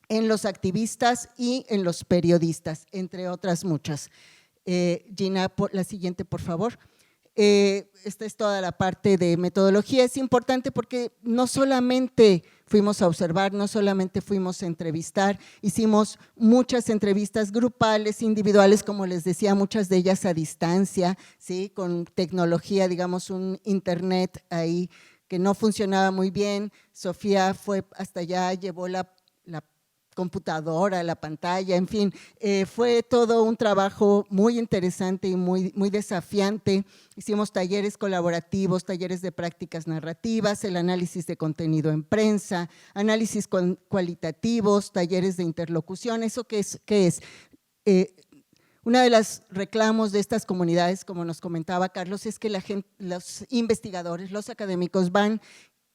en los activistas y en los periodistas, entre otras muchas. Gina, la siguiente, por favor. Esta es toda la parte de metodología, es importante porque no solamente fuimos a observar, no solamente fuimos a entrevistar, hicimos muchas entrevistas grupales, individuales, como les decía, muchas de ellas a distancia, ¿sí?, con tecnología, digamos un internet ahí que no funcionaba muy bien. Sofía fue hasta allá, llevó la computadora, la pantalla, en fin, fue todo un trabajo muy interesante y muy desafiante. Hicimos talleres colaborativos, talleres de prácticas narrativas, el análisis de contenido en prensa, análisis cualitativos, talleres de interlocución. ¿Eso qué es? Uno de los reclamos de estas comunidades, como nos comentaba Carlos, es que los investigadores, los académicos van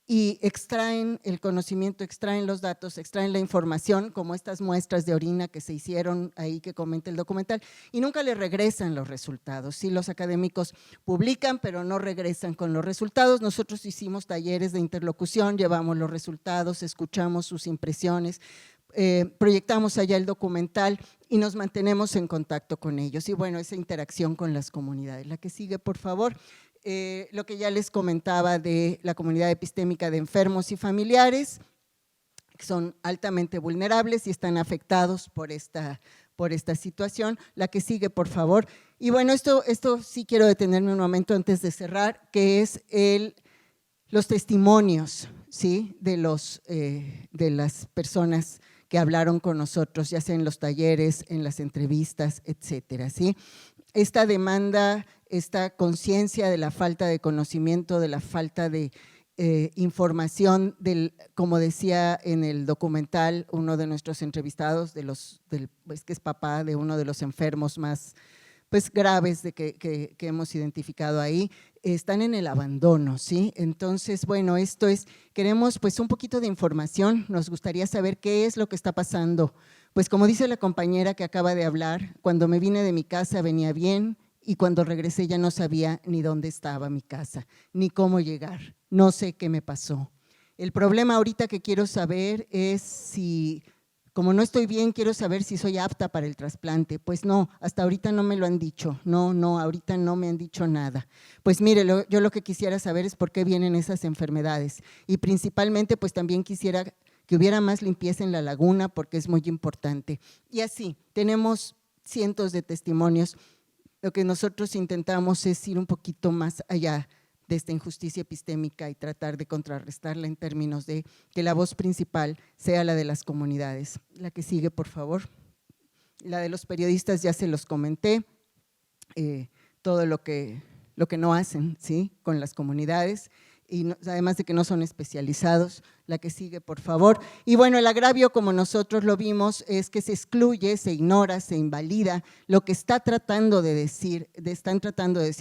y extraen el conocimiento, extraen los datos, extraen la información, como estas muestras de orina que se hicieron ahí que comenta el documental, y nunca le regresan los resultados. Sí, los académicos publican, pero no regresan con los resultados. Nosotros hicimos talleres de interlocución, llevamos los resultados, escuchamos sus impresiones, proyectamos allá el documental y nos mantenemos en contacto con ellos. Y bueno, esa interacción con las comunidades. La que sigue, por favor. Lo que ya les comentaba de la comunidad epistémica de enfermos y familiares, que son altamente vulnerables y están afectados por esta situación. La que sigue, por favor. Y bueno, esto sí quiero detenerme un momento antes de cerrar, que es los testimonios, ¿sí? de las personas que hablaron con nosotros, ya sea en los talleres, en las entrevistas, etcétera, ¿sí? Esta demanda, esta conciencia de la falta de conocimiento, de la falta de información, como decía en el documental uno de nuestros entrevistados, es que es papá de uno de los enfermos más graves que hemos identificado ahí, están en el abandono, ¿sí? Entonces, bueno, queremos pues un poquito de información, nos gustaría saber qué es lo que está pasando. Pues como dice la compañera que acaba de hablar, cuando me vine de mi casa venía bien y cuando regresé ya no sabía ni dónde estaba mi casa, ni cómo llegar, no sé qué me pasó. El problema ahorita que quiero saber es si… Como no estoy bien, quiero saber si soy apta para el trasplante. Pues no, hasta ahorita no me lo han dicho. No, ahorita no me han dicho nada. Pues mire, yo lo que quisiera saber es por qué vienen esas enfermedades. Y principalmente, pues también quisiera que hubiera más limpieza en la laguna, porque es muy importante. Y así, tenemos cientos de testimonios. Lo que nosotros intentamos es ir un poquito más allá de esta injusticia epistémica y tratar de contrarrestarla en términos de que la voz principal sea la de las comunidades. La que sigue, por favor. La de los periodistas ya se los comenté, todo lo que no hacen, ¿sí? con las comunidades, y además de que no son especializados. La que sigue, por favor. Y bueno, el agravio, como nosotros lo vimos, es que se excluye, se ignora, se invalida lo que están tratando de decir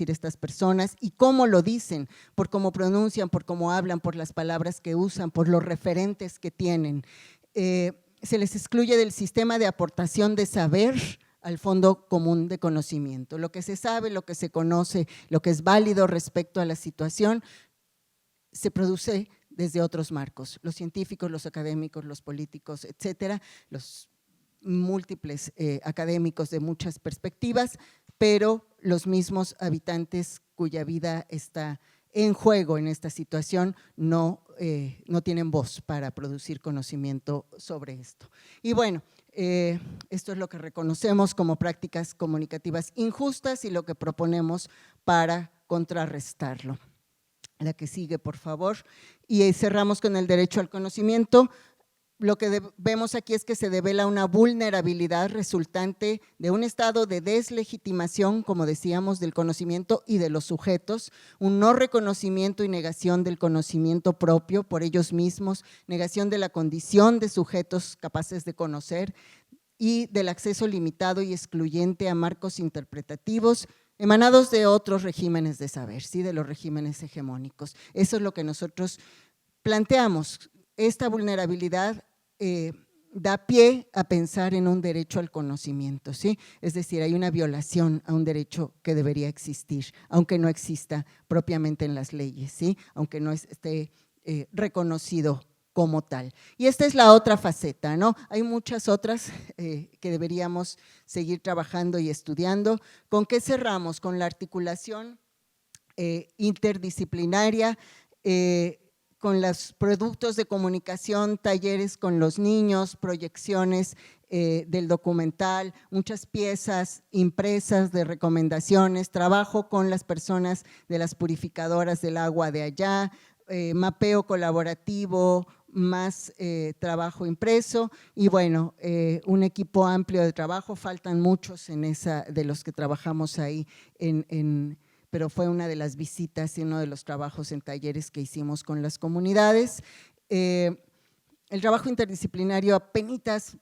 estas personas y cómo lo dicen, por cómo pronuncian, por cómo hablan, por las palabras que usan, por los referentes que tienen. Se les excluye del sistema de aportación de saber al Fondo Común de Conocimiento. Lo que se sabe, lo que se conoce, lo que es válido respecto a la situación, se produce desde otros marcos, los científicos, los académicos, los políticos, etcétera, los múltiples académicos de muchas perspectivas, pero los mismos habitantes cuya vida está en juego en esta situación no tienen voz para producir conocimiento sobre esto. Y bueno, esto es lo que reconocemos como prácticas comunicativas injustas y lo que proponemos para contrarrestarlo. La que sigue, por favor. Y cerramos con el derecho al conocimiento. Lo que vemos aquí es que se devela una vulnerabilidad resultante de un estado de deslegitimación, como decíamos, del conocimiento y de los sujetos, un no reconocimiento y negación del conocimiento propio por ellos mismos, negación de la condición de sujetos capaces de conocer y del acceso limitado y excluyente a marcos interpretativos emanados de otros regímenes de saber, ¿sí? de los regímenes hegemónicos. Eso es lo que nosotros planteamos. Esta vulnerabilidad da pie a pensar en un derecho al conocimiento, ¿sí? Es decir, hay una violación a un derecho que debería existir, aunque no exista propiamente en las leyes, ¿sí? Aunque no esté reconocido como tal. Y esta es la otra faceta, ¿no? Hay muchas otras que deberíamos seguir trabajando y estudiando. ¿Con qué cerramos? Con la articulación interdisciplinaria, con los productos de comunicación, talleres con los niños, proyecciones del documental, muchas piezas impresas de recomendaciones, trabajo con las personas de las purificadoras del agua de allá, mapeo colaborativo, más trabajo impreso y bueno, un equipo amplio de trabajo, faltan muchos de los que trabajamos ahí, pero fue una de las visitas y uno de los trabajos en talleres que hicimos con las comunidades. El trabajo interdisciplinario, apenitas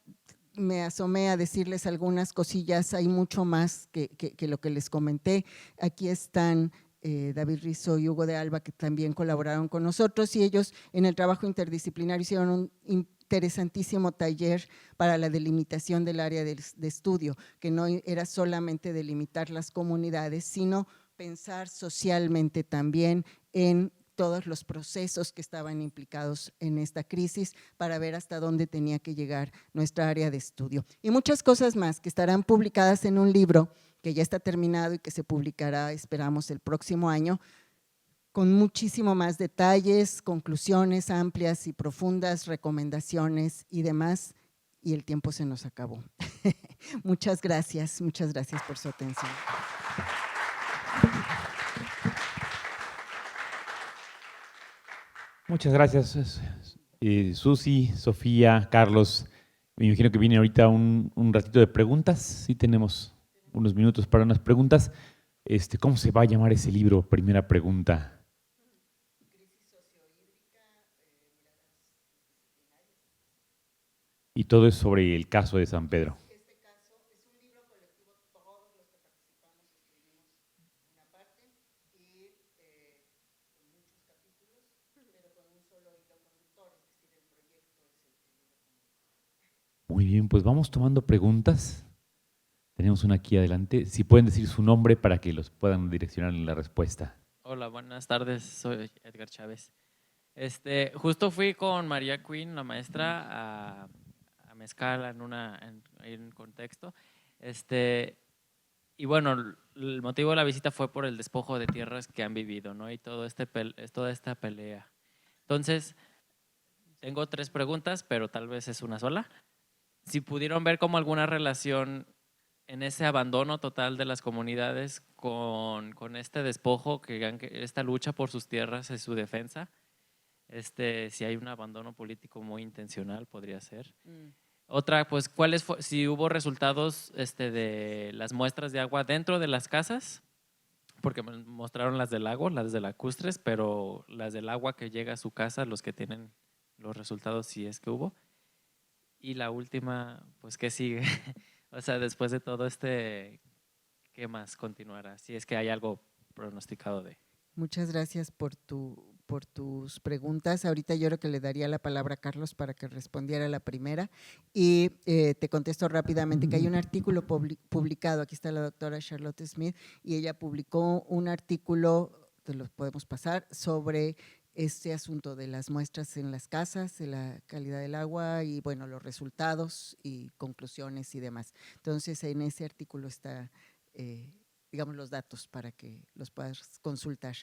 me asomé a decirles algunas cosillas, hay mucho más que lo que les comenté. Aquí están David Rizzo y Hugo de Alba, que también colaboraron con nosotros, y ellos en el trabajo interdisciplinario hicieron un interesantísimo taller para la delimitación del área de estudio, que no era solamente delimitar las comunidades, sino pensar socialmente también en todos los procesos que estaban implicados en esta crisis para ver hasta dónde tenía que llegar nuestra área de estudio. Y muchas cosas más que estarán publicadas en un libro que ya está terminado y que se publicará, esperamos, el próximo año, con muchísimo más detalles, conclusiones amplias y profundas, recomendaciones y demás, y el tiempo se nos acabó. Muchas gracias por su atención. Muchas gracias, Susi, Sofía, Carlos. Me imagino que viene ahorita un ratito de preguntas. Sí tenemos unos minutos para unas preguntas. ¿Cómo se va a llamar ese libro? Primera pregunta. Y todo es sobre el caso de San Pedro. Muy bien, pues vamos tomando preguntas. Tenemos una aquí adelante. Si pueden decir su nombre para que los puedan direccionar en la respuesta. Hola, buenas tardes. Soy Edgar Chávez. Justo fui con María Quinn, la maestra, a Mezcala en un contexto. Y bueno, el motivo de la visita fue por el despojo de tierras que han vivido, ¿no? Y toda esta pelea. Entonces, tengo 3 preguntas, pero tal vez es una sola. Si pudieron ver como alguna relación en ese abandono total de las comunidades con este despojo, esta lucha por sus tierras y su defensa, si hay un abandono político muy intencional, podría ser. Otra, pues, si hubo resultados de las muestras de agua dentro de las casas, porque me mostraron las del lago, las de lacustres, pero las del agua que llega a su casa, los que tienen los resultados, si es que hubo. Y la última, pues, ¿qué sigue? O sea, después de todo ¿qué más continuará? Si es que hay algo pronosticado de… Muchas gracias por tus preguntas. Ahorita yo creo que le daría la palabra a Carlos para que respondiera la primera y te contesto rápidamente que hay un artículo publicado, aquí está la doctora Charlotte Smith, y ella publicó un artículo, te lo podemos pasar, sobre este asunto de las muestras en las casas, de la calidad del agua y bueno, los resultados y conclusiones y demás. Entonces, en ese artículo está, digamos, los datos para que los puedas consultar.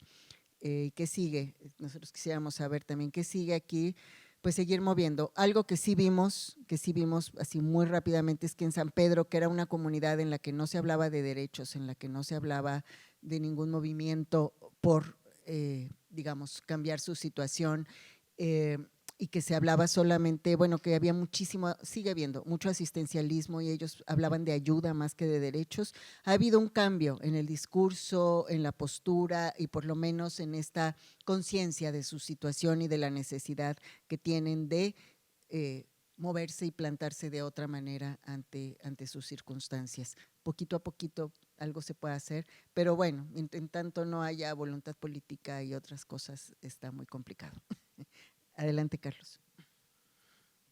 ¿Qué sigue? Nosotros quisiéramos saber también qué sigue aquí, pues seguir moviendo. Algo que sí vimos así muy rápidamente es que en San Pedro, que era una comunidad en la que no se hablaba de derechos, en la que no se hablaba de ningún movimiento por digamos, cambiar su situación y que se hablaba solamente, bueno, que había muchísimo, sigue habiendo mucho asistencialismo y ellos hablaban de ayuda más que de derechos. Ha habido un cambio en el discurso, en la postura y por lo menos en esta conciencia de su situación y de la necesidad que tienen de moverse y plantarse de otra manera ante sus circunstancias. Poquito a poquito algo se puede hacer, pero bueno, en tanto no haya voluntad política y otras cosas, está muy complicado. Adelante, Carlos.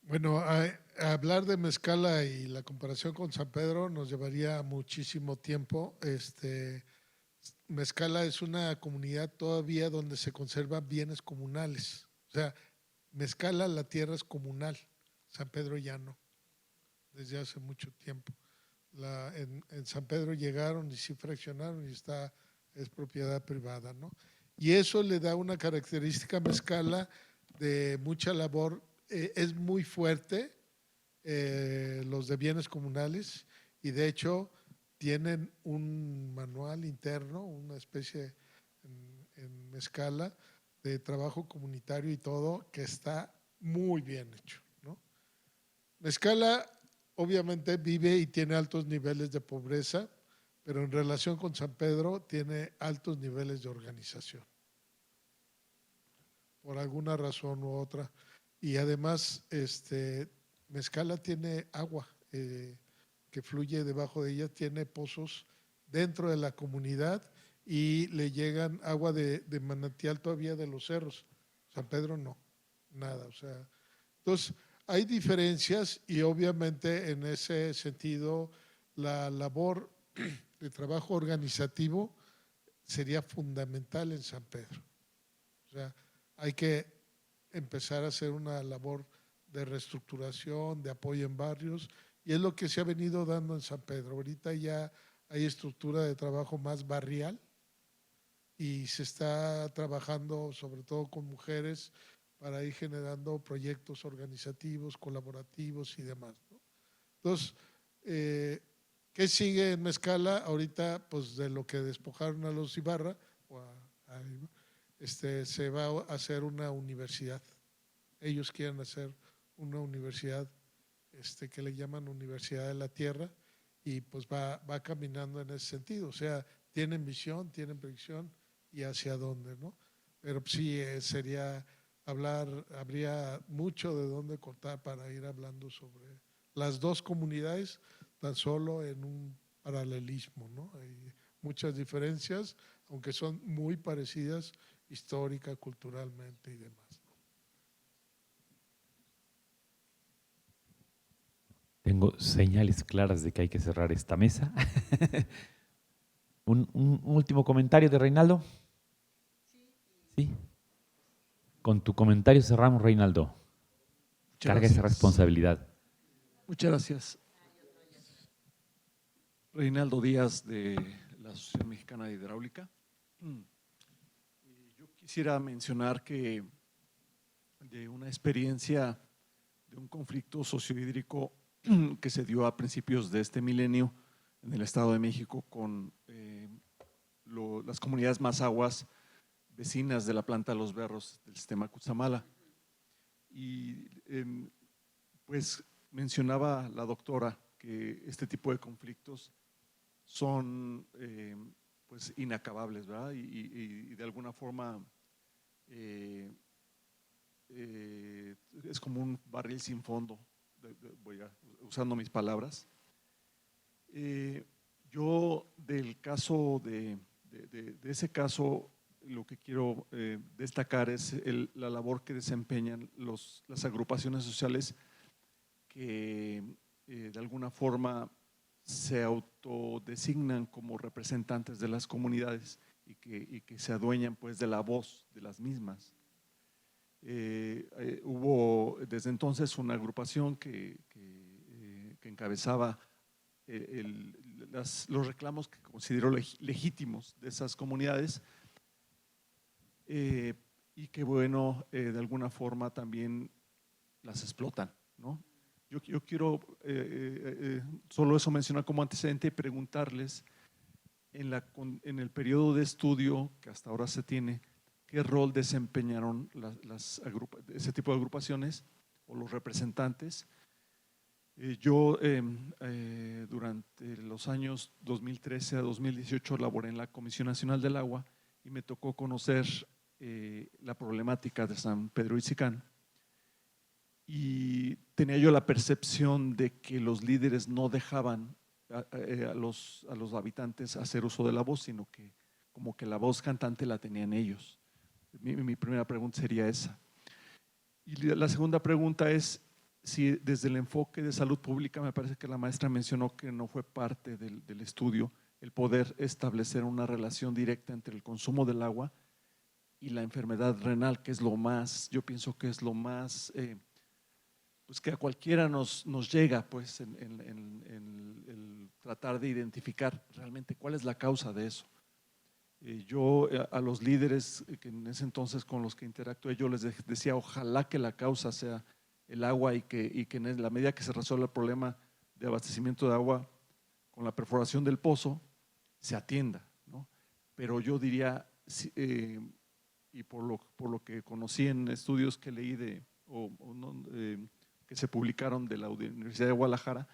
Bueno, a hablar de Mezcala y la comparación con San Pedro nos llevaría muchísimo tiempo. Mezcala es una comunidad todavía donde se conservan bienes comunales. O sea, Mezcala, la tierra es comunal, San Pedro ya no, desde hace mucho tiempo. En San Pedro llegaron y sí fraccionaron y es propiedad privada, ¿no? Y eso le da una característica a Mezcala de mucha labor, es muy fuerte los de bienes comunales y de hecho tienen un manual interno, una especie en Mezcala de trabajo comunitario y todo que está muy bien hecho, ¿no? Mezcala obviamente vive y tiene altos niveles de pobreza, pero en relación con San Pedro tiene altos niveles de organización, por alguna razón u otra. Y además, Mezcala tiene agua que fluye debajo de ella, tiene pozos dentro de la comunidad y le llegan agua de manantial todavía de los cerros. San Pedro no, nada. O sea, entonces hay diferencias y obviamente en ese sentido la labor de trabajo organizativo sería fundamental en San Pedro. O sea, hay que empezar a hacer una labor de reestructuración, de apoyo en barrios, y es lo que se ha venido dando en San Pedro. Ahorita ya hay estructura de trabajo más barrial y se está trabajando sobre todo con mujeres para ir generando proyectos organizativos, colaborativos y demás, ¿no? Entonces, ¿qué sigue en Mezcala? Ahorita, pues de lo que despojaron a los Ibarra, se va a hacer una universidad. Ellos quieren hacer una universidad que le llaman Universidad de la Tierra y pues va caminando en ese sentido. O sea, tienen visión, tienen predicción y hacia dónde, ¿no? Pero sí sería habría mucho de dónde cortar para ir hablando sobre las dos comunidades tan solo en un paralelismo, ¿no? Hay muchas diferencias, aunque son muy parecidas histórica, culturalmente y demás. Tengo señales claras de que hay que cerrar esta mesa. ¿Un último comentario de Reinaldo? Sí. Con tu comentario cerramos, Reinaldo. Carga esa responsabilidad. Muchas gracias. Reinaldo Díaz, de la Asociación Mexicana de Hidráulica. Yo quisiera mencionar que de una experiencia de un conflicto sociohídrico que se dio a principios de este milenio en el Estado de México con las comunidades más aguas vecinas de la planta de Los Berros del sistema Cutzamala. Y pues mencionaba la doctora que este tipo de conflictos son pues inacabables, ¿verdad? Y de alguna forma es como un barril sin fondo, usando mis palabras. Yo del caso de ese caso, lo que quiero destacar es la labor que desempeñan las agrupaciones sociales que de alguna forma se autodesignan como representantes de las comunidades y que se adueñan pues de la voz de las mismas. Hubo desde entonces una agrupación que encabezaba los reclamos que consideró legítimos de esas comunidades y que bueno, de alguna forma también las explotan, ¿no? Yo quiero solo eso mencionar como antecedente y preguntarles en el periodo de estudio que hasta ahora se tiene, ¿qué rol desempeñaron ese tipo de agrupaciones o los representantes? Yo durante los años 2013 a 2018 laboré en la Comisión Nacional del Agua y me tocó conocer la problemática de San Pedro Itzicán. Y tenía yo la percepción de que los líderes no dejaban a los habitantes hacer uso de la voz, sino que como que la voz cantante la tenían ellos. Mi primera pregunta sería esa. Y la segunda pregunta es si desde el enfoque de salud pública, me parece que la maestra mencionó que no fue parte del estudio el poder establecer una relación directa entre el consumo del agua y la enfermedad renal, que es lo más, yo pienso que es lo más pues que a cualquiera nos llega pues el tratar de identificar realmente cuál es la causa de eso. Yo a los líderes que en ese entonces con los que interactué, yo les decía ojalá que la causa sea el agua y que en la medida que se resuelva el problema de abastecimiento de agua con la perforación del pozo se atienda, ¿no? Pero yo diría, y por lo que conocí en estudios que leí que se publicaron de la Universidad de Guadalajara,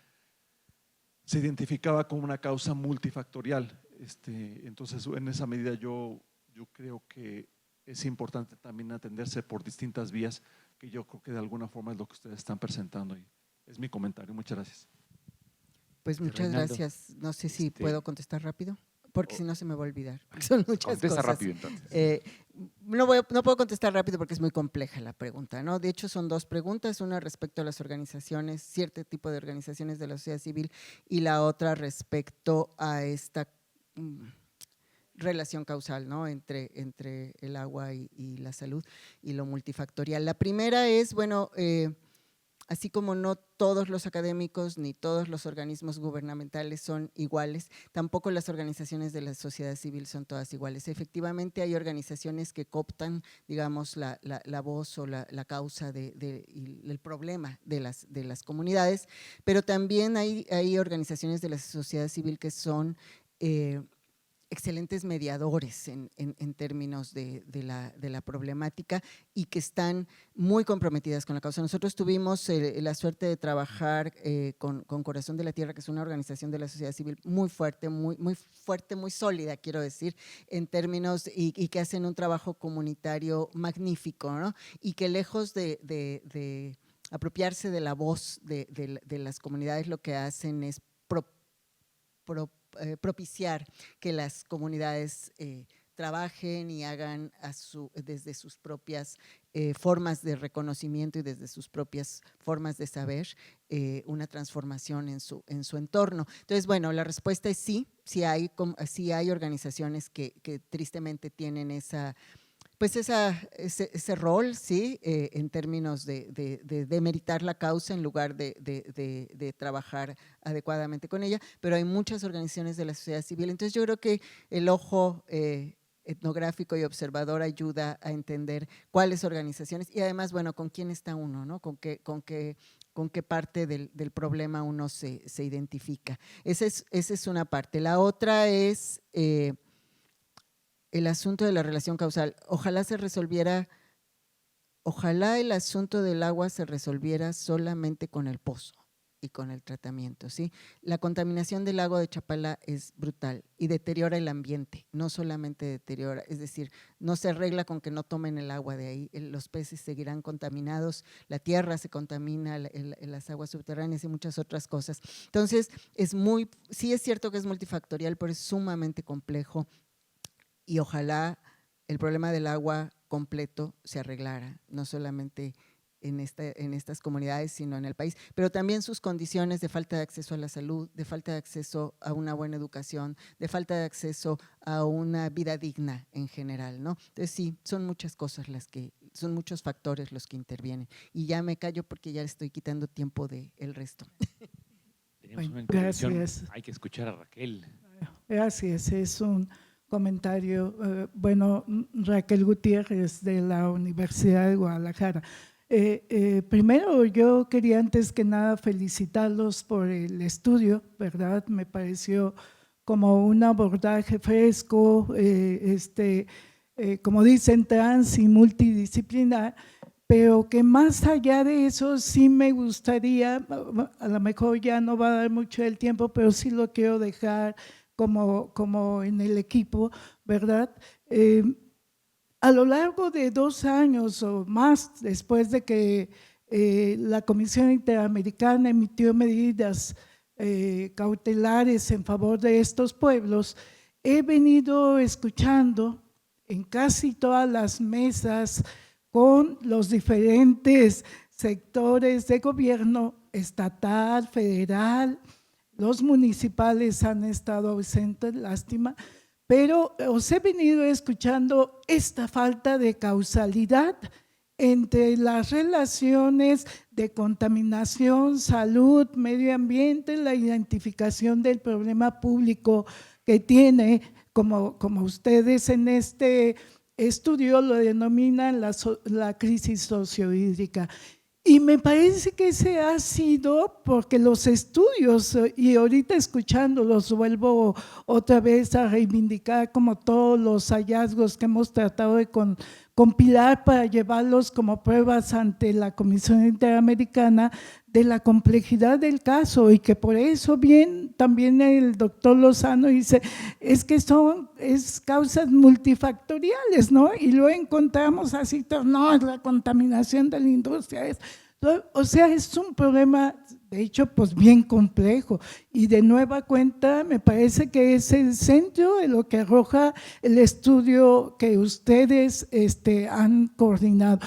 se identificaba como una causa multifactorial. Entonces, en esa medida yo creo que es importante también atenderse por distintas vías, que yo creo que de alguna forma es lo que ustedes están presentando. Y es mi comentario. Muchas gracias. Pues muchas Reinaldo, gracias. No sé si puedo contestar rápido. porque si no se me va a olvidar. Son muchas Contesta cosas. rápido entonces. No puedo contestar rápido porque es muy compleja la pregunta, ¿no? De hecho, son dos preguntas, una respecto a las organizaciones, cierto tipo de organizaciones de la sociedad civil, y la otra respecto a esta relación causal, ¿no? entre el agua y la salud y lo multifactorial. La primera es, bueno, así como no todos los académicos ni todos los organismos gubernamentales son iguales, tampoco las organizaciones de la sociedad civil son todas iguales. Efectivamente hay organizaciones que cooptan, digamos, la voz o la causa y el problema de las comunidades, pero también hay organizaciones de la sociedad civil que son excelentes mediadores en términos de la problemática y que están muy comprometidas con la causa. Nosotros tuvimos la suerte de trabajar con Corazón de la Tierra, que es una organización de la sociedad civil muy fuerte, muy sólida, quiero decir, en términos y que hacen un trabajo comunitario magnífico, ¿no? Y que lejos de apropiarse de la voz de las comunidades, lo que hacen es propiciar que las comunidades trabajen y hagan desde sus propias formas de reconocimiento y desde sus propias formas de saber una transformación en su entorno. Entonces, bueno, la respuesta es sí, sí hay organizaciones que tristemente tienen ese rol, sí, en términos de demeritar la causa en lugar de trabajar adecuadamente con ella, pero hay muchas organizaciones de la sociedad civil. Entonces yo creo que el ojo etnográfico y observador ayuda a entender cuáles organizaciones y además, bueno, con quién está uno, ¿no? Con qué parte del problema uno se identifica. Esa es una parte. La otra es el asunto de la relación causal. Ojalá el asunto del agua se resolviera solamente con el pozo y con el tratamiento, ¿sí? La contaminación del lago de Chapala es brutal y deteriora el ambiente, no solamente deteriora, es decir, no se arregla con que no tomen el agua de ahí, los peces seguirán contaminados, la tierra se contamina, las aguas subterráneas y muchas otras cosas. Entonces, sí es cierto que es multifactorial, pero es sumamente complejo. Y ojalá el problema del agua completo se arreglara, no solamente en estas comunidades, sino en el país, pero también sus condiciones de falta de acceso a la salud, de falta de acceso a una buena educación, de falta de acceso a una vida digna en general, ¿no? Entonces sí, son muchas cosas son muchos factores los que intervienen. Y ya me callo porque ya le estoy quitando tiempo del resto. Tenemos una Bueno, intervención. gracias. Hay que escuchar a Raquel. Gracias, es un comentario. Bueno, Raquel Gutiérrez de la Universidad de Guadalajara. Primero, yo quería antes que nada felicitarlos por el estudio, ¿verdad? Me pareció como un abordaje fresco, como dicen, trans y multidisciplinar, pero que más allá de eso sí me gustaría, a lo mejor ya no va a dar mucho el tiempo, pero sí lo quiero dejar como en el equipo, ¿verdad? A lo largo de 2 años o más, después de que la Comisión Interamericana emitió medidas cautelares en favor de estos pueblos, he venido escuchando en casi todas las mesas con los diferentes sectores de gobierno estatal, federal, los municipales han estado ausentes, lástima, pero os he venido escuchando esta falta de causalidad entre las relaciones de contaminación, salud, medio ambiente, la identificación del problema público que tiene, como ustedes en este estudio lo denominan la crisis sociohídrica. Y me parece que ese ha sido porque los estudios, y ahorita escuchándolos vuelvo otra vez a reivindicar como todos los hallazgos que hemos tratado de compilar para llevarlos como pruebas ante la Comisión Interamericana de la complejidad del caso y que por eso bien también el doctor Lozano dice, es que es causas multifactoriales, ¿no? Y luego encontramos así, no, es la contaminación de la industria, o sea, es un problema De hecho, pues bien complejo. Y de nueva cuenta, me parece que es el centro de lo que arroja el estudio que ustedes han coordinado.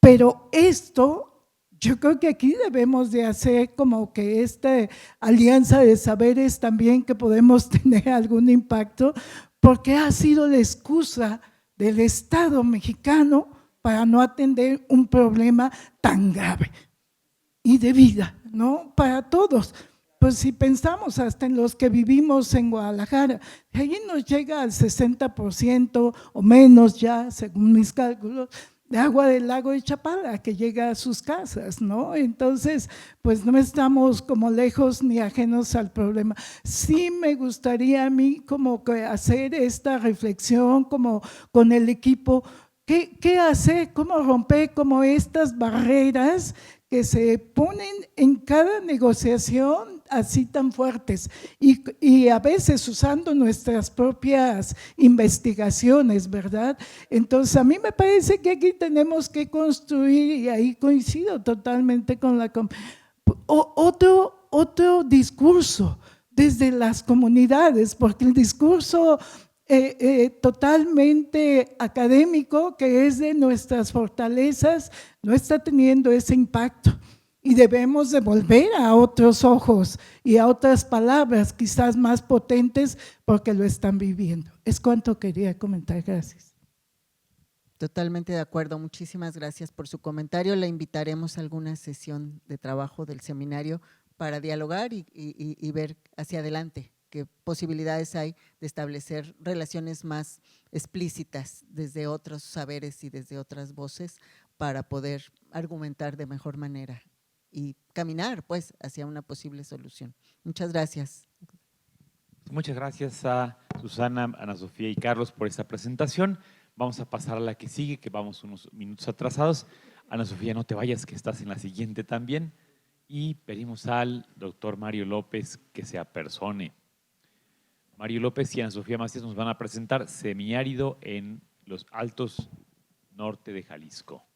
Pero esto, yo creo que aquí debemos de hacer como que esta alianza de saberes también que podemos tener algún impacto, porque ha sido la excusa del Estado mexicano para no atender un problema tan grave y de vida, ¿no? Para todos. Pues si pensamos hasta en los que vivimos en Guadalajara, allí nos llega al 60% o menos ya, según mis cálculos, de agua del lago de Chapala que llega a sus casas, ¿no? Entonces, pues no estamos como lejos ni ajenos al problema. Sí me gustaría a mí como que hacer esta reflexión como con el equipo, ¿qué hacer? ¿Cómo romper como estas barreras que se ponen en cada negociación así tan fuertes y a veces usando nuestras propias investigaciones, ¿verdad? Entonces a mí me parece que aquí tenemos que construir, y ahí coincido totalmente con otro discurso desde las comunidades, porque el discurso totalmente académico, que es de nuestras fortalezas, no está teniendo ese impacto. Y debemos de volver a otros ojos y a otras palabras quizás más potentes porque lo están viviendo. Es cuanto quería comentar. Gracias. Totalmente de acuerdo. Muchísimas gracias por su comentario. La invitaremos a alguna sesión de trabajo del seminario para dialogar y ver hacia adelante qué posibilidades hay de establecer relaciones más explícitas desde otros saberes y desde otras voces para poder argumentar de mejor manera y caminar pues hacia una posible solución. Muchas gracias. Muchas gracias a Susana, Ana Sofía y Carlos por esta presentación. Vamos a pasar a la que sigue, que vamos unos minutos atrasados. Ana Sofía, no te vayas, que estás en la siguiente también. Y pedimos al doctor Mario López que se apersone. Mario López y Ana Sofía Macías nos van a presentar Semiárido en los Altos Norte de Jalisco.